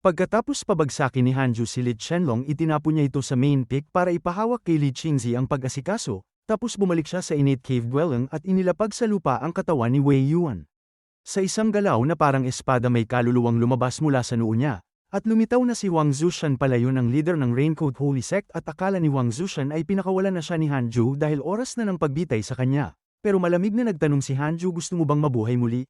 Pagkatapos pabagsakin ni Hanju si Li Qianlong, itinapon niya ito sa main peak para ipahawak kay Li Qingzi ang pag-asikaso, tapos bumalik siya sa innate cave dwelling at inilapag sa lupa ang katawan ni Wei Yuan. Sa isang galaw na parang espada may kaluluwang lumabas mula sa noo niya, at lumitaw na si Wang Zushan pala yun ang leader ng Raincoat Holy Sect at akala ni Wang Zushan ay pinakawalan na siya ni Hanju dahil oras na ng pagbitay sa kanya. Pero malamig na nagtanong si Hanju, gusto mo bang mabuhay muli?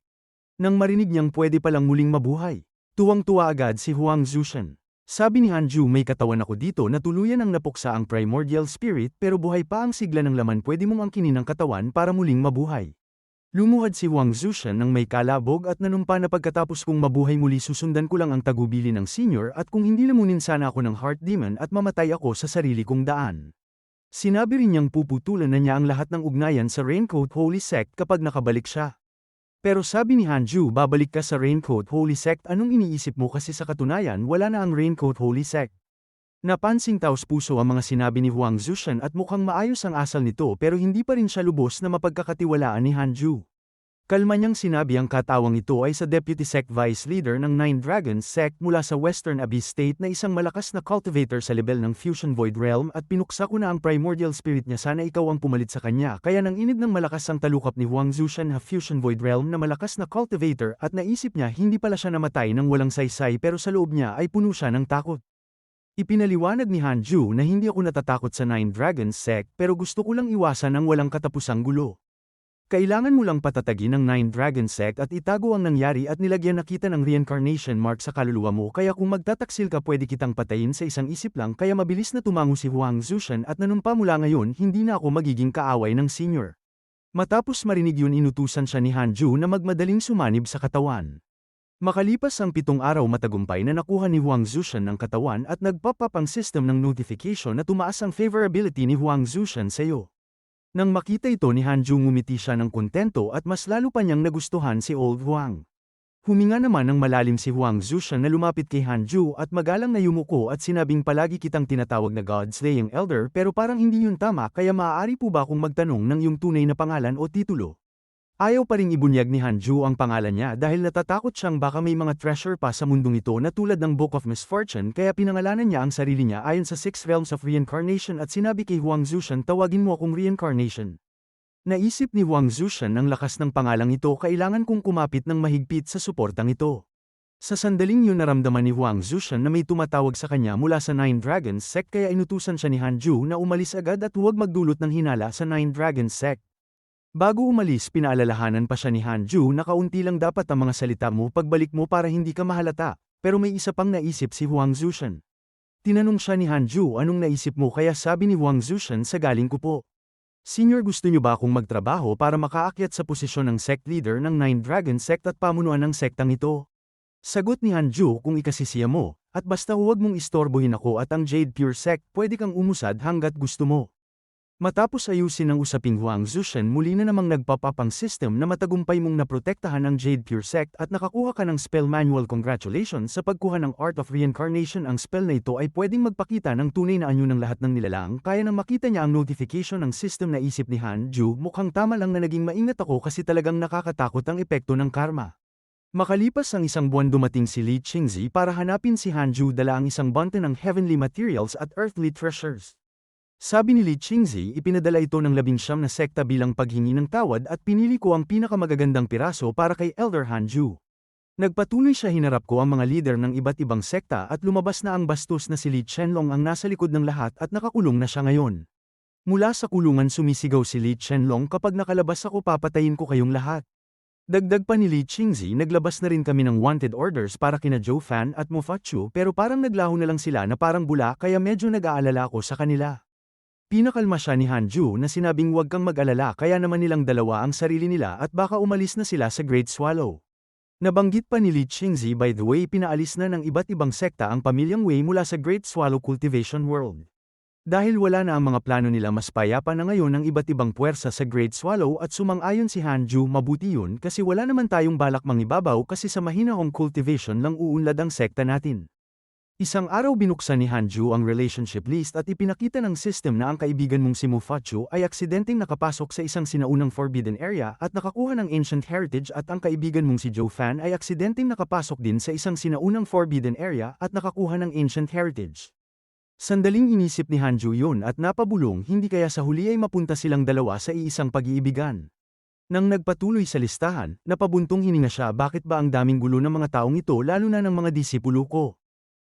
Nang marinig niyang pwede palang muling mabuhay, tuwang-tuwa agad si Wang Zushan. Sabi ni Hanju, may katawan ako dito na tuluyan ang napuksa ang primordial spirit pero buhay pa ang sigla ng laman, pwede mong angkinin ang katawan para muling mabuhay. Lumuhad si Wang Zushan nang may kalabog at nanumpa na pagkatapos kong mabuhay muli susundan ko lang ang tagubili ng senior at kung hindi lamunin sana ako ng heart demon at mamatay ako sa sarili kong daan. Sinabi rin niyang puputulan na niya ang lahat ng ugnayan sa Raincoat Holy Sect kapag nakabalik siya. Pero sabi ni Hanju, babalik ka sa Raincoat Holy Sect, anong iniisip mo kasi sa katunayan wala na ang Raincoat Holy Sect. Napansing taos-puso ang mga sinabi ni Wang Zushan at mukhang maayos ang asal nito pero hindi pa rin siya lubos na mapagkakatiwalaan ni Hanju. Kalma niyang sinabi, ang katawang ito ay sa Deputy Sect Vice Leader ng Nine Dragons Sect mula sa Western Abyss State na isang malakas na cultivator sa level ng Fusion Void Realm at pinuksa ko na ang primordial spirit niya, sana ikaw ang pumalit sa kanya. Kaya nang inid ng malakas ang talukap ni Wang Zushan na Fusion Void Realm na malakas na cultivator at naisip niya hindi pala siya namatay ng walang saysay pero sa loob niya ay puno siya ng takot. Ipinaliwanag ni Hanju na hindi ako natatakot sa Nine Dragons Sect pero gusto ko lang iwasan ang walang katapusang gulo. Kailangan mo lang patatagin ang Nine Dragon Sect at itago ang nangyari at nilagyan na kita ng reincarnation mark sa kaluluwa mo, kaya kung magtataksil ka pwede kitang patayin sa isang isip lang. Kaya mabilis na tumango si Wang Zushan at nanumpa, mula ngayon hindi na ako magiging kaaway ng senior. Matapos marinig yun, inutusan siya ni Hanju na magmadaling sumanib sa katawan. Makalipas ang 7 araw, matagumpay na nakuha ni Wang Zushan ang katawan at nagpop up ang system ng notification na tumaas ang favorability ni Wang Zushan sa iyo. Nang makita ito ni Hanju, ngumiti siya ng kontento at mas lalo pa niyang nagustuhan si Old Wang. Huminga naman ng malalim si Wang Zushan na lumapit kay Hanju at magalang na yumuko at sinabing, palagi kitang tinatawag na God-slaying elder pero parang hindi yun tama, kaya maaari po ba akong magtanong ng iyong tunay na pangalan o titulo? Ayaw pa ring ibunyag ni Hanju ang pangalan niya dahil natatakot siyang baka may mga treasure pa sa mundong ito na tulad ng Book of Misfortune, kaya pinangalanan niya ang sarili niya ayon sa 6 realms of reincarnation at sinabi kay Wang Zushan, tawagin mo akong reincarnation. Naisip ni Wang Zushan, ang lakas ng pangalang ito, kailangan kong kumapit ng mahigpit sa suportang ito. Sa sandaling yun naramdaman ni Wang Zushan na may tumatawag sa kanya mula sa Nine Dragons Sect, kaya inutusan siya ni Hanju na umalis agad at huwag magdulot ng hinala sa Nine Dragons Sect. Bago umalis, pinaalalahanan pa siya ni Hanju na kaunti lang dapat ang mga salita mo pagbalik mo para hindi ka mahalata, pero may isa pang naisip si Wang Zushan. Tinanong siya ni Hanju, anong naisip mo? Kaya sabi ni Wang Zushan, sa galing ko po. Senior, gusto niyo ba akong magtrabaho para makaakyat sa posisyon ng sect leader ng Nine Dragon Sect at pamunuan ng sektang ito? Sagot ni Hanju, kung ikasisiya mo, at basta huwag mong istorbohin ako at ang Jade Pure Sect, pwede kang umusad hanggat gusto mo. Matapos ayusin ang usaping Wang Zushan, muli na namang nag-pop up ang system na matagumpay mong naprotektahan ang Jade Pure Sect at nakakuha ka ng spell manual. Congratulations sa pagkuha ng Art of Reincarnation. Ang spell na ito ay pwedeng magpakita ng tunay na anyo ng lahat ng nilalang. Kaya nang makita niya ang notification ng system, na isip ni Hanju, mukhang tama lang na naging maingat ako kasi talagang nakakatakot ang epekto ng karma. Makalipas ang 1 buwan, dumating si Li Qingzi para hanapin si Hanju, dala ang isang bunte ng heavenly materials at earthly treasures. Sabi ni Li Qingzi, ipinadala ito ng 19 na sekta bilang paghingi ng tawad at pinili ko ang pinakamagagandang piraso para kay Elder Hanju. Nagpatuloy siya, hinarap ko ang mga leader ng iba't ibang sekta at lumabas na ang bastos na si Li Qianlong ang nasa likod ng lahat at nakakulong na siya ngayon. Mula sa kulungan sumisigaw si Li Qianlong, kapag nakalabas ako papatayin ko kayong lahat. Dagdag pa ni Li Qingzi, naglabas na rin kami ng wanted orders para kina Zhou Fan at Mo Fachu pero parang naglaho na lang sila na parang bula, kaya medyo nag-aalala ako sa kanila. Pinakalma siya ni Hanju na sinabing huwag kang mag-alala, kaya naman nilang dalawa ang sarili nila at baka umalis na sila sa Great Swallow. Nabanggit pa ni Li Qingzi, by the way, pinaalis na ng iba't ibang sekta ang pamilyang Wei mula sa Great Swallow Cultivation World. Dahil wala na ang mga plano nila, mas payapa na ngayon ang iba't ibang puwersa sa Great Swallow at sumang-ayon si Hanju, mabuti yun kasi wala naman tayong balak mangibabaw kasi sa mahinahong cultivation lang uunlad ang sekta natin. Isang araw binuksan ni Hanju ang relationship list at ipinakita ng system na ang kaibigan mong si Mufachu ay aksidenteng nakapasok sa isang sinaunang forbidden area at nakakuha ng ancient heritage at ang kaibigan mong si Joe Fan ay aksidenteng nakapasok din sa isang sinaunang forbidden area at nakakuha ng ancient heritage. Sandaling inisip ni Hanju yun at napabulong hindi kaya sa huli ay mapunta silang dalawa sa iisang pag-iibigan. Nang nagpatuloy sa listahan, napabuntong hininga siya bakit ba ang daming gulo ng mga taong ito lalo na ng mga disipulo ko.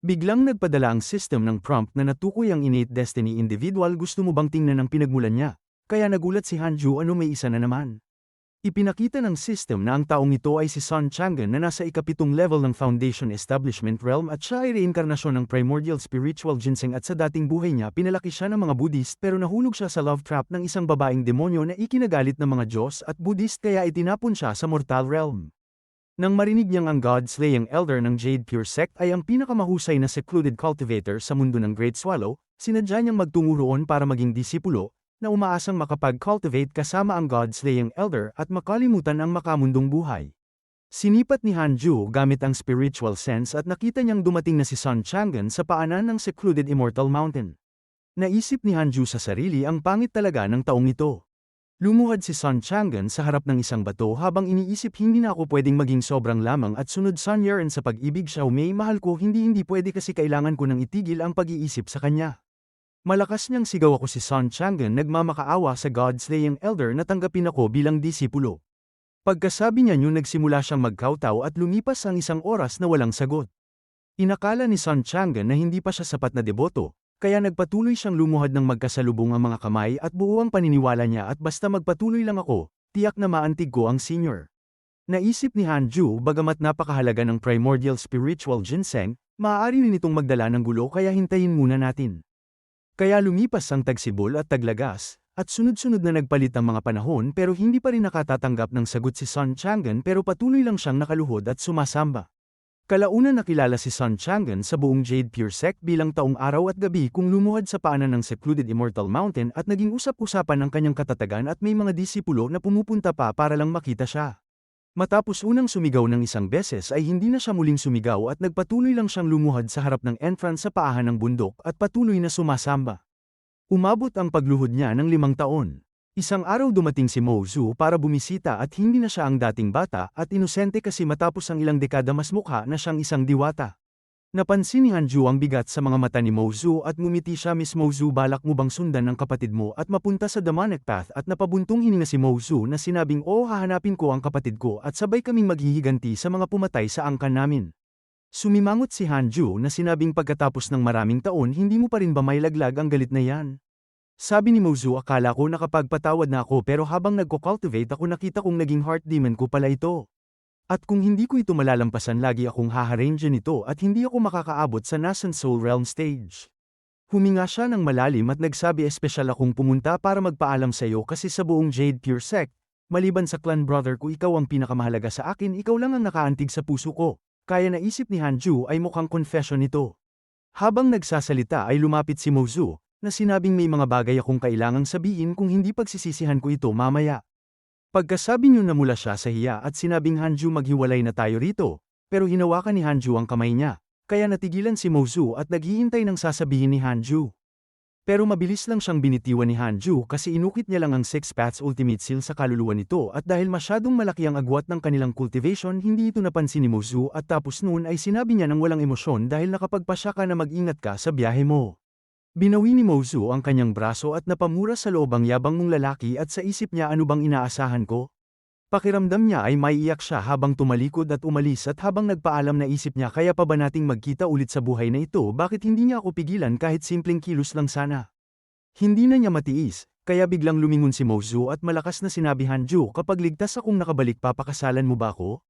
Biglang nagpadala ang system ng prompt na natukoy ang innate destiny individual gusto mo bang tingnan ang pinagmulan niya, kaya nagulat si Hanju ano may isa na naman. Ipinakita ng system na ang taong ito ay si Sun Chang'an na nasa ikapitong level ng Foundation Establishment Realm at siya ay reinkarnasyon ng primordial spiritual ginseng at sa dating buhay niya pinalaki siya ng mga Buddhist pero nahulog siya sa love trap ng isang babaeng demonyo na ikinagalit ng mga Diyos at Buddhist kaya itinapon siya sa mortal realm. Nang marinig niyang ang God-slaying elder ng Jade Pure Sect ay ang pinakamahusay na secluded cultivator sa mundo ng Great Swallow, sinadya niyang magtungo roon para maging disipulo, na umaasang makapag-cultivate kasama ang God-slaying elder at makalimutan ang makamundong buhay. Sinipat ni Hanju gamit ang spiritual sense at nakita niyang dumating na si Sun Chang'an sa paanan ng secluded Immortal Mountain. Naisip ni Hanju sa sarili ang pangit talaga ng taong ito. Lumuhad si Sun Chang'an sa harap ng isang bato habang iniisip hindi na ako pwedeng maging sobrang lamang at sunod Sun Yaren sa pag-ibig Xiaomei mahal ko hindi pwede kasi kailangan ko nang itigil ang pag-iisip sa kanya. Malakas niyang sigaw ako si Sun Chang'an nagmamakaawa sa God-slaying elder na tanggapin ako bilang disipulo. Pagkasabi niya yun nagsimula siyang magkawtaw at lumipas ang isang oras na walang sagot. Inakala ni Sun Chang'an na hindi pa siya sapat na deboto, kaya nagpatuloy siyang lumuhad ng magkasalubong ang mga kamay at buo ang paniniwala niya at basta magpatuloy lang ako, tiyak na maantig ko ang senior. Naisip ni Hanju bagamat napakahalaga ng primordial spiritual ginseng, maaari rin itong magdala ng gulo kaya hintayin muna natin. Kaya lumipas ang tagsibol at taglagas, at sunod-sunod na nagpalit ang mga panahon pero hindi pa rin nakatatanggap ng sagot si Sun Chang'an pero patuloy lang siyang nakaluhod at sumasamba. Kalaunan nakilala si Sun Chang'an sa buong Jade Pure Sect bilang taong araw at gabi kung lumuhad sa paanan ng secluded Immortal Mountain at naging usap-usapan ang kanyang katatagan at may mga disipulo na pumupunta pa para lang makita siya. Matapos unang sumigaw ng isang beses ay hindi na siya muling sumigaw at nagpatuloy lang siyang lumuhad sa harap ng entrance sa paahan ng bundok at patuloy na sumasamba. Umabot ang pagluhod niya ng 5 taon. Isang araw dumating si Mo Zhu para bumisita at hindi na siya ang dating bata at inosente kasi matapos ang ilang dekada mas mukha na siyang isang diwata. Napansin ni Hanju ang bigat sa mga mata ni Mo Zhu at ngumiti siya Miss Mo Zhu balak mo bang sundan ng kapatid mo at mapunta sa demonic path at napabuntong hininga si Mo Zhu na sinabing oo hahanapin ko ang kapatid ko at sabay kaming maghihiganti sa mga pumatay sa angkan namin. Sumimangot si Hanju na sinabing pagkatapos ng maraming taon hindi mo pa rin ba may laglag ang galit na yan? Sabi ni Mo Zhu akala ko nakapagpatawad na ako pero habang nagko-cultivate ako nakita kong naging heart demon ko pala ito. At kung hindi ko ito malalampasan lagi akong haharange nito at hindi ako makakaabot sa nascent soul realm stage. Huminga siya ng malalim at nagsabi espesyal akong pumunta para magpaalam sa iyo kasi sa buong Jade Pure Sect, maliban sa clan brother ko ikaw ang pinakamahalaga sa akin ikaw lang ang nakaantig sa puso ko, kaya naisip ni Hanju ay mukhang confession nito. Habang nagsasalita ay lumapit si Mo Zhu, na sinabing may mga bagay akong kailangang sabihin kung hindi pagsisisihan ko ito mamaya. Pagkasabi niyo namula siya sa hiya at sinabing Hanju maghiwalay na tayo rito, pero hinawakan ni Hanju ang kamay niya, kaya natigilan si Mo Zhu at naghihintay ng sasabihin ni Hanju. Pero mabilis lang siyang binitiwan ni Hanju kasi inukit niya lang ang Six Paths Ultimate Seal sa kaluluwa nito at dahil masyadong malaki ang agwat ng kanilang cultivation hindi ito napansin ni Mo Zhu at tapos noon ay sinabi niya ng walang emosyon dahil nakapagpasya ka na mag-ingat ka sa biyahe mo. Binawi ni Mo Zhu ang kanyang braso at napamura sa loob ang yabang mong lalaki at sa isip niya ano bang inaasahan ko? Pakiramdam niya ay maiiyak siya habang tumalikod at umalis at habang nagpaalam na isip niya kaya pa ba nating magkita ulit sa buhay na ito bakit hindi niya ako pigilan kahit simpleng kilos lang sana. Hindi na niya matiis, kaya biglang lumingon si Mo Zhu at malakas na sinabi Hanju kapag ligtas akong nakabalik papakasalan mo ba ako?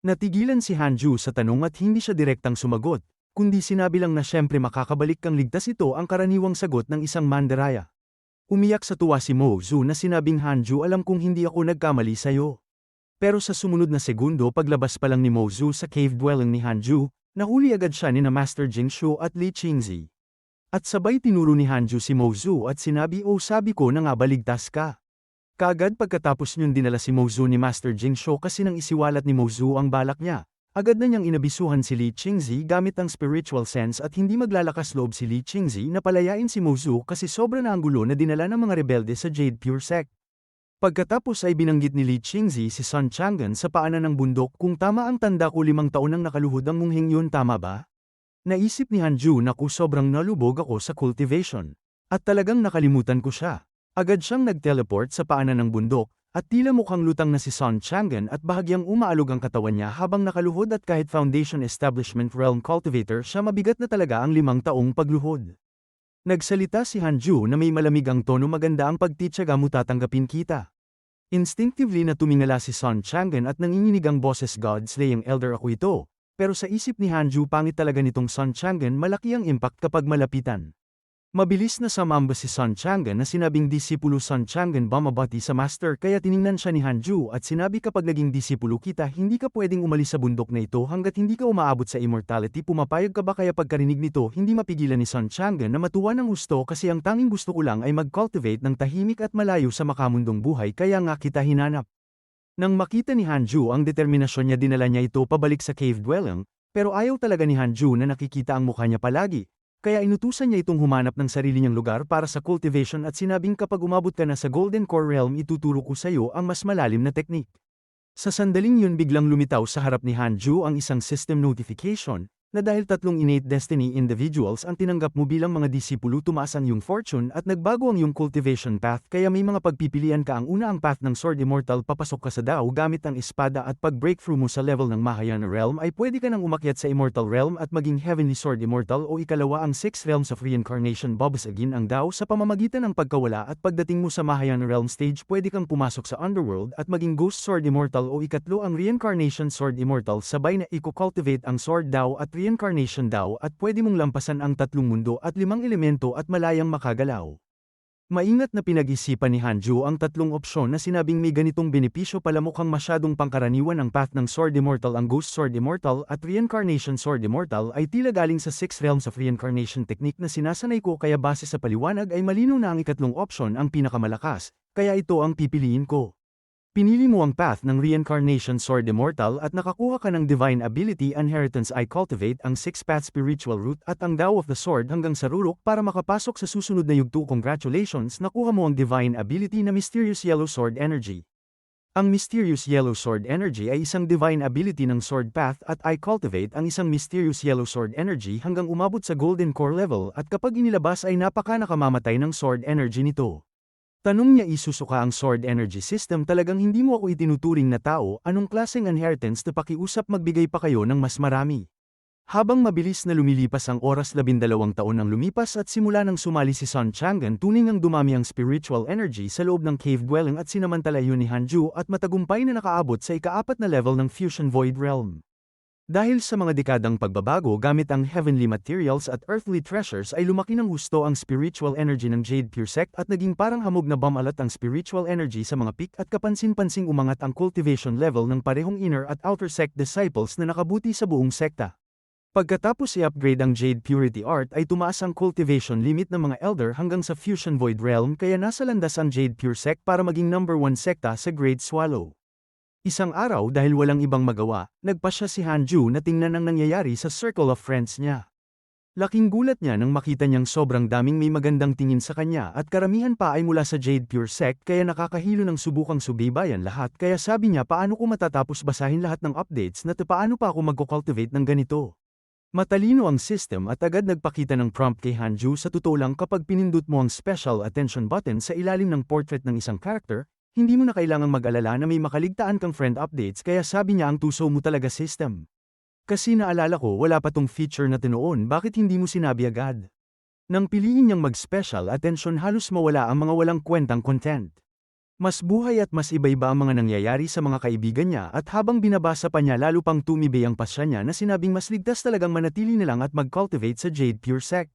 Natigilan si Hanju sa tanong at hindi siya direktang sumagot. Kundi sinabi lang na syempre makakabalik kang ligtas ito ang karaniwang sagot ng isang mandaraya. Umiyak sa tuwa si Mo Zhu na sinabing Hanju alam kong hindi ako nagkamali sa'yo. Pero sa sumunod na segundo paglabas pa lang ni Mo Zhu sa cave dwelling ni Hanju, nahuli agad siya ni na Master Jing Shu at Li Qingzi. At sabay tinuro ni Hanju si Mo Zhu at sinabi sabi ko na nga baligtas ka. Kaagad pagkatapos niyong dinala si Mo Zhu ni Master Jing Shu kasi nang isiwalat ni Mo Zhu ang balak niya. Agad na niyang inabisuhan si Li Qingzi gamit ang spiritual sense at hindi maglalakas loob si Li Qingzi na palayain si Mozu kasi sobra na ang gulo na dinala ng mga rebelde sa Jade Pure Sect. Pagkatapos ay binanggit ni Li Qingzi si Sun Chang'an sa paanan ng bundok kung tama ang tanda ko 5 taon nang nakaluhod ang munghing yun, tama ba? Naisip ni Hanju na sobrang nalubog ako sa cultivation. At talagang nakalimutan ko siya. Agad siyang nag-teleport sa paanan ng bundok, at tila mukhang lutang na si Sun Chang'an at bahagyang umaalog ang katawan niya habang nakaluhod at kahit Foundation Establishment Realm Cultivator siya, mabigat na talaga ang 5 taong pagluhod. Nagsalita si Hanju na may malamig ang tono, maganda ang pagtityaga mo, tatanggapin kita. Instinctively na tumingala si Sun Chang'an at nanginginig ang boses, God Slaying Elder ako ito. Pero sa isip ni Hanju, pangit talaga nitong Sun Chang'an, malaki ang impact kapag malapitan. Mabilis na sumamba si Sun Chang'an na sinabing disipulo Sun Chang'an bumabati sa master, kaya tiningnan siya ni Hanju at sinabi, kapag naging disipulo kita hindi ka pwedeng umalis sa bundok na ito hanggat hindi ka umaabot sa immortality, pumapayag ka ba? Kaya pagkarinig nito hindi mapigilan ni Sun Chang'an na matuwa ng gusto, kasi ang tanging gusto ko lang ay mag-cultivate ng tahimik at malayo sa makamundong buhay, kaya nga kita hinanap. Nang makita ni Hanju ang determinasyon niya, dinala niya ito pabalik sa cave dwelling, pero ayaw talaga ni Hanju na nakikita ang mukha niya palagi. Kaya inutusan niya itong humanap ng sarili niyang lugar para sa cultivation at sinabing, kapag umabot ka na sa Golden Core Realm ituturo ko sa iyo ang mas malalim na teknik. Sa sandaling yun biglang lumitaw sa harap ni Hanju ang isang system notification, na dahil 3 innate destiny individuals ang tinanggap mo bilang mga disipulo, tumaas ang iyong fortune at nagbago ang iyong cultivation path, kaya may mga pagpipilian ka. Ang una ang path ng Sword Immortal, papasok ka sa Dao gamit ang espada at pag breakthrough mo sa level ng Mahayana Realm ay pwede ka nang umakyat sa Immortal Realm at maging Heavenly Sword Immortal, o ikalawa ang 6 Realms of Reincarnation, babasagin ang Dao sa pamamagitan ng pagkawala, at pagdating mo sa Mahayana Realm stage pwede kang pumasok sa Underworld at maging Ghost Sword Immortal, o ikatlo ang Reincarnation Sword Immortal, sabay na i-cultivate ang Sword Dao at Reincarnation Dao at pwede mong lampasan ang 3 mundo at 5 elemento at malayang makagalaw. Maingat na pinag-isipan ni Hanju ang 3 opsyon na sinabing may ganitong benepisyo pala, mukhang masyadong pangkaraniwan ang path ng Sword Immortal. Ang Ghost Sword Immortal at Reincarnation Sword Immortal ay tila galing sa 6 Realms of Reincarnation technique na sinasanay ko, kaya base sa paliwanag ay malinaw na ang ikatlong opsyon ang pinakamalakas, kaya ito ang pipiliin ko. Pinili mo ang path ng Reincarnation Sword Immortal at nakakuha ka ng Divine Ability Inheritance. I cultivate ang 6-path spiritual route at ang Dao of the Sword hanggang sa Rurok para makapasok sa susunod na yugto. Congratulations, nakuha mo ang Divine Ability na Mysterious Yellow Sword Energy. Ang Mysterious Yellow Sword Energy ay isang Divine Ability ng Sword Path at I cultivate ang isang Mysterious Yellow Sword Energy hanggang umabot sa Golden Core level, at kapag inilabas ay napaka-nakamamatay ng Sword Energy nito. Tanong niya, isusuka ang Sword Energy System, talagang hindi mo ako itinuturing na tao, anong klaseng inheritance na pakiusap, magbigay pa kayo ng mas marami. Habang mabilis na lumilipas ang oras, 12 taon ang lumipas at simula nang sumali si Sun Chang'an, tuning ang dumami ang spiritual energy sa loob ng cave dwelling at sinamantala yun ni Hanju at matagumpay na nakaabot sa ika-4 na level ng Fusion Void Realm. Dahil sa mga dekadang pagbabago gamit ang heavenly materials at earthly treasures ay lumaki ng husto ang spiritual energy ng Jade Pure Sect at naging parang hamog na bumalat ang spiritual energy sa mga peak, at kapansin-pansing umangat ang cultivation level ng parehong inner at outer sect disciples na nakabuti sa buong sekta. Pagkatapos i-upgrade ang Jade Purity Art ay tumaas ang cultivation limit ng mga elder hanggang sa Fusion Void Realm, kaya nasa landas ang Jade Pure Sect para maging number 1 sekta sa Great Swallow. Isang araw, dahil walang ibang magawa, nagpasya si Hanju na tingnan ang nangyayari sa circle of friends niya. Laking gulat niya nang makita niyang sobrang daming may magandang tingin sa kanya at karamihan pa ay mula sa Jade Pure Sect, kaya nakakahilo ng subukang subaybayan lahat, kaya sabi niya, paano ko matatapos basahin lahat ng updates na paano pa ako mag-cultivate ng ganito? Matalino ang system at agad nagpakita ng prompt kay Hanju. Sa totoo lang, kapag pinindot mo ang special attention button sa ilalim ng portrait ng isang character, hindi mo na kailangang mag-alala na may makaligtaan kang friend updates, kaya sabi niya, ang tuso mo talaga system. Kasi naalala ko wala pa tong feature na tinoon, bakit hindi mo sinabi agad? Nang piliin niyang mag-special attention, halos mawala ang mga walang kwentang content. Mas buhay at mas iba-iba ang mga nangyayari sa mga kaibigan niya, at habang binabasa pa niya lalo pang tumibay ang pasya niya na sinabing mas ligtas talagang manatili na lang at mag-cultivate sa Jade Pure Sect.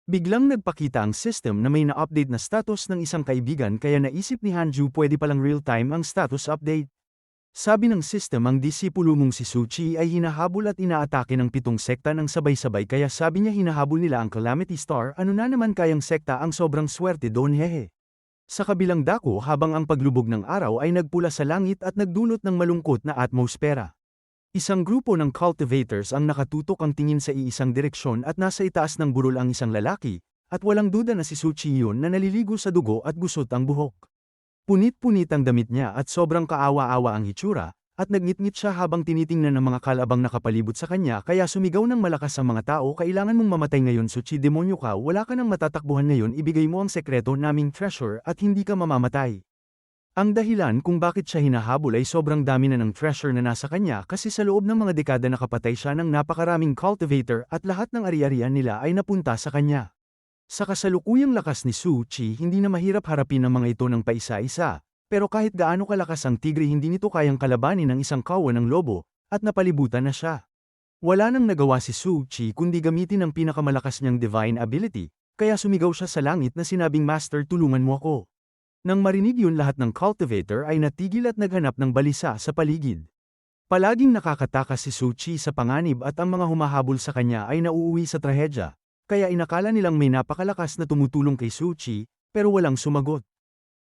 Biglang nagpakita ang system na may na-update na status ng isang kaibigan, kaya naisip ni Hanju pwede palang real-time ang status update. Sabi ng system, ang disipulo mong si Suchi ay hinahabol at inaatake ng 7 sekta ng sabay-sabay, kaya sabi niya hinahabol nila ang Calamity Star. Ano na naman kayang sekta ang sobrang swerte doon, hehe. Sa kabilang dako, habang ang paglubog ng araw ay nagpula sa langit at nagdulot ng malungkot na atmospera. Isang grupo ng cultivators ang nakatutok ang tingin sa iisang direksyon at nasa itaas ng burol ang isang lalaki, at walang duda na si Su Chi yun na naliligo sa dugo at gusot ang buhok. Punit-punit ang damit niya at sobrang kaawa-awa ang hitsura, at nagngit-ngit siya habang tinitingnan ng mga kalabang nakapalibot sa kanya kaya sumigaw ng malakas ang mga tao, kailangan mong mamatay ngayon Su Chi, demonyo ka, wala ka nang matatakbuhan ngayon, ibigay mo ang sekreto naming treasure at hindi ka mamamatay. Ang dahilan kung bakit siya hinahabol ay sobrang dami na ng treasure na nasa kanya kasi sa loob ng mga dekada nakapatay siya ng napakaraming cultivator at lahat ng ari-arian nila ay napunta sa kanya. Sa kasalukuyang lakas ni Su Chi, hindi na mahirap harapin ang mga ito ng paisa-isa, pero kahit gaano kalakas ang tigre hindi nito kayang kalabanin ng isang kawan ng lobo, at napalibutan na siya. Wala nang nagawa si Su Chi kundi gamitin ang pinakamalakas niyang divine ability, kaya sumigaw siya sa langit na sinabing, Master, tulungan mo ako. Nang marinig yun, lahat ng cultivator ay natigil at naghanap ng balisa sa paligid. Palaging nakakatakas si Su Chi sa panganib at ang mga humahabol sa kanya ay nauuwi sa trahedya, kaya inakala nilang may napakalakas na tumutulong kay Su Chi, pero walang sumagot.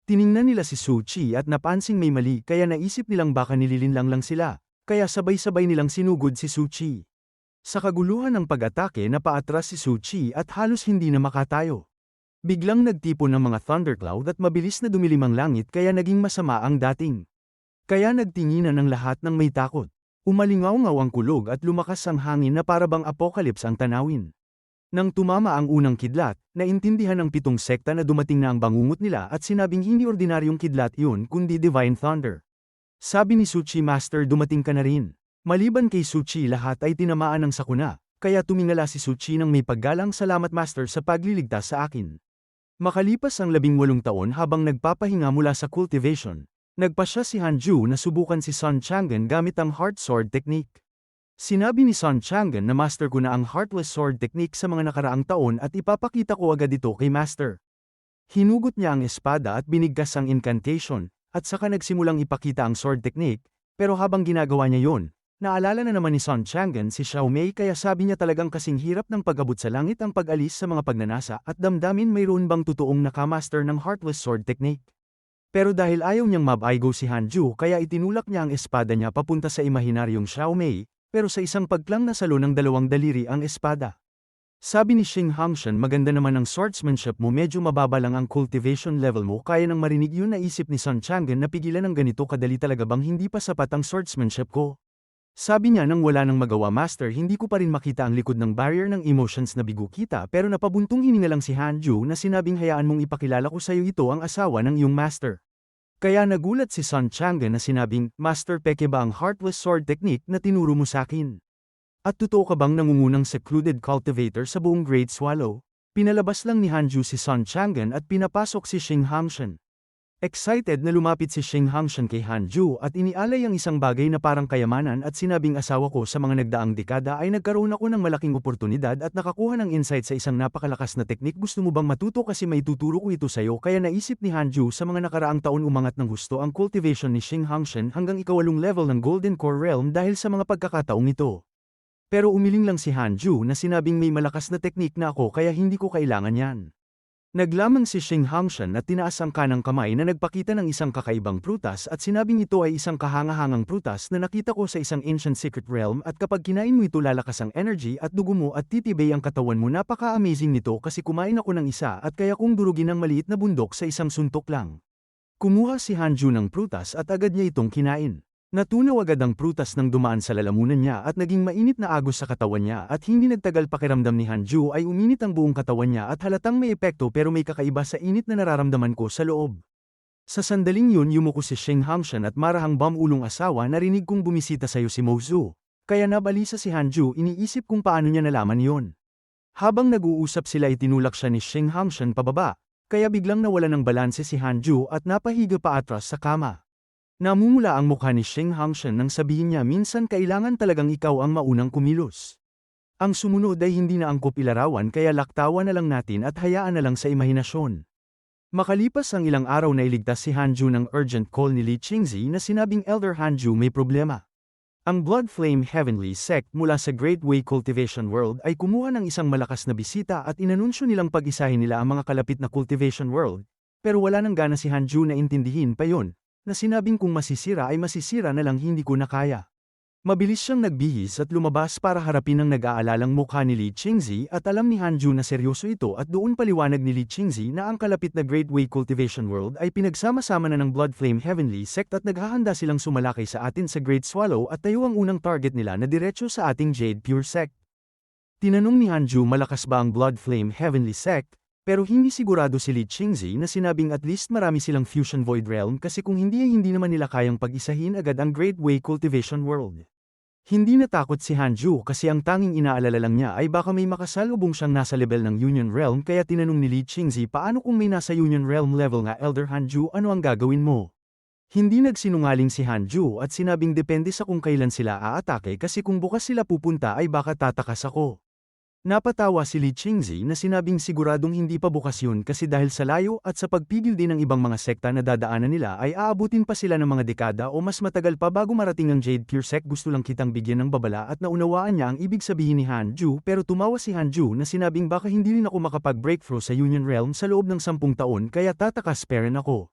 Tiningnan nila si Su Chi at napansing may mali kaya naisip nilang baka nililinlang lang sila, kaya sabay-sabay nilang sinugod si Su Chi. Sa kaguluhan ng pag-atake napaatras si Su Chi at halos hindi na makatayo. Biglang nagtipon ng mga thundercloud at mabilis na dumilim ang langit kaya naging masama ang dating. Kaya nagtinginan ng lahat ng may takot. Umalingaw-ngaw ang kulog at lumakas ang hangin na parabang apocalypse ang tanawin. Nang tumama ang unang kidlat, naintindihan ng 7 sekta na dumating na ang bangungot nila at sinabing hindi ordinaryong kidlat yun kundi divine thunder. Sabi ni Su Chi, Master, dumating ka na rin. Maliban kay Su Chi, lahat ay tinamaan ng sakuna, kaya tumingala si Su Chi ng may paggalang, salamat Master sa pagliligtas sa akin. Makalipas ang 18 taon habang nagpapahinga mula sa cultivation, nagpasya si Hanju na subukan si Sun Chang'an gamit ang Heart Sword Technique. Sinabi ni Sun Chang'an na master ko na ang Heartless Sword Technique sa mga nakaraang taon at ipapakita ko agad ito kay Master. Hinugot niya ang espada at binigkas ang incantation, at saka nagsimulang ipakita ang sword technique, pero habang ginagawa niya yon, naalala na naman ni Sun Chang'an si Xiao Mei kaya sabi niya talagang kasing hirap ng pag-abot sa langit ang pag-alis sa mga pagnanasa at damdamin mayroon bang totoong nakamaster ng Heartless Sword Technique. Pero dahil ayaw niyang mabaigo si Hanju kaya itinulak niya ang espada niya papunta sa imahinaryong Xiao Mei, pero sa isang pagklang nasalo ng 2 daliri ang espada. Sabi ni Xing Hangshan, maganda naman ang swordsmanship mo, medyo mababa lang ang cultivation level mo, kaya nang marinig yun naisip ni Sun Chang'an na pigilan ng ganito kadali, talaga bang hindi pa sapat ang swordsmanship ko? Sabi niya, nang wala nang magawa Master, hindi ko pa rin makita ang likod ng barrier ng emotions na bigo kita, pero napabuntong hininga lang si Hanju na sinabing hayaan mong ipakilala ko sa iyo, ito ang asawa ng iyong Master. Kaya nagulat si Sun Chang'an na sinabing, Master, peke ba ang Heartless Sword Technique na tinuro mo sa akin? At totoo ka bang nangungunang secluded cultivator sa buong Great Swallow? Pinalabas lang ni Hanju si Sun Chang'an at pinapasok si Xing Hangshan. Excited na lumapit si Xing Hangshan kay Hanju at inialay ang isang bagay na parang kayamanan at sinabing, asawa ko, sa mga nagdaang dekada ay nagkaroon ako ng malaking oportunidad at nakakuha ng insight sa isang napakalakas na teknik. Gusto mo bang matuto kasi may tuturo ko ito sa'yo? Kaya naisip ni Hanju sa mga nakaraang taon umangat ng husto ang cultivation ni Xing Hangshan hanggang ika-8 level ng Golden Core Realm dahil sa mga pagkakataong ito. Pero umiling lang si Hanju na sinabing may malakas na teknik na ako kaya hindi ko kailangan yan. Naglamang si Xing Hangshan at tinaas ang kanang kamay na nagpakita ng isang kakaibang prutas at sinabing ito ay isang kahangahangang prutas na nakita ko sa isang ancient secret realm at kapag kinain mo ito lalakas ang energy at dugo mo at titibay ang katawan mo. Napaka-amazing nito kasi kumain ako ng isa at kaya kong durugin ang maliit na bundok sa isang suntok lang. Kumuha si Hanju ng prutas at agad niya itong kinain. Natunaw agad ang prutas nang dumaan sa lalamunan niya at naging mainit na agos sa katawan niya at hindi nagtagal pakiramdam ni Hanju ay uminit ang buong katawan niya at halatang may epekto pero may kakaiba sa init na nararamdaman ko sa loob. Sa sandaling yun yumuko si Xing Hangshan at marahang ulong asawa, narinig kong bumisita sa'yo si Mozu. Kaya nabalisa si Hanju, iniisip kung paano niya nalaman yon. Habang nag-uusap sila itinulak siya ni Xing Hangshan pababa, kaya biglang nawala ng balanse si Hanju at napahiga pa atras sa kama. Namumula ang mukha ni Xing Hangshan nang sabihin niya, minsan kailangan talagang ikaw ang maunang kumilos. Ang sumunod ay hindi na angkop ilarawan kaya laktawan na lang natin at hayaan na lang sa imahinasyon. Makalipas ang ilang araw na iligtas si Hanju ng urgent call ni Li Qingzi na sinabing, Elder Hanju, may problema. Ang Blood Flame Heavenly Sect mula sa Great Way Cultivation World ay kumuha ng isang malakas na bisita at inanunsyo nilang pag-isahin nila ang mga kalapit na Cultivation World, pero wala nang gana si Hanju na intindihin pa yon, na sinabing kung masisira ay masisira na lang, hindi ko na kaya. Mabilis siyang nagbihis at lumabas para harapin ang nag-aalalang mukha ni Li Qingzi at alam ni Hanju na seryoso ito at doon paliwanag ni Li Qingzi na ang kalapit na Great Way Cultivation World ay pinagsama-sama na ng Blood Flame Heavenly Sect at naghahanda silang sumalakay sa atin sa Great Swallow at tayo ang unang target nila na diretso sa ating Jade Pure Sect. Tinanong ni Hanju malakas ba ang Blood Flame Heavenly Sect, pero hindi sigurado si Li Qingzi na sinabing at least marami silang Fusion Void Realm kasi kung hindi ay hindi naman nila kayang pag-isahin agad ang Great Way Cultivation World. Hindi natakot si Hanju kasi ang tanging inaalala lang niya ay baka may makasalubong siyang nasa level ng Union Realm kaya tinanong ni Li Qingzi paano kung may nasa Union Realm level nga Elder Hanju ano ang gagawin mo? Hindi nagsinungaling si Hanju at sinabing depende sa kung kailan sila aatake kasi kung bukas sila pupunta ay baka tatakas ako. Napatawa si Li Qingzi na sinabing siguradong hindi pa bukas yun kasi dahil sa layo at sa pagpigil din ng ibang mga sekta na dadaanan nila ay aabutin pa sila ng mga dekada o mas matagal pa bago marating ang Jade Pure Sect. Gusto lang kitang bigyan ng babala at naunawaan niya ang ibig sabihin ni Hanju pero tumawa si Hanju na sinabing baka hindi rin ako makapag-breakthrough sa Union Realm sa loob ng 10 taon kaya tatakas pa rin ako.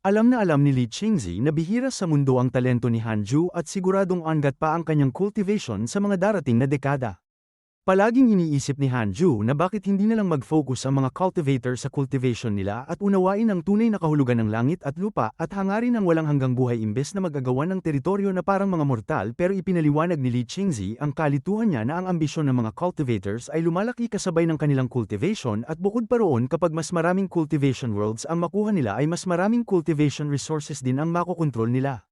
Alam na alam ni Li Qingzi na bihira sa mundo ang talento ni Hanju at siguradong angat pa ang kanyang cultivation sa mga darating na dekada. Palaging iniisip ni Hanju na bakit hindi na lang mag-focus ang mga cultivator sa cultivation nila at unawain ang tunay na kahulugan ng langit at lupa at hangarin ang walang hanggang buhay imbes na magagawan ng teritoryo na parang mga mortal pero ipinaliwanag ni Li Qingzi ang kalituhan niya na ang ambisyon ng mga cultivators ay lumalaki kasabay ng kanilang cultivation at bukod pa roon kapag mas maraming cultivation worlds ang makuha nila ay mas maraming cultivation resources din ang makokontrol nila.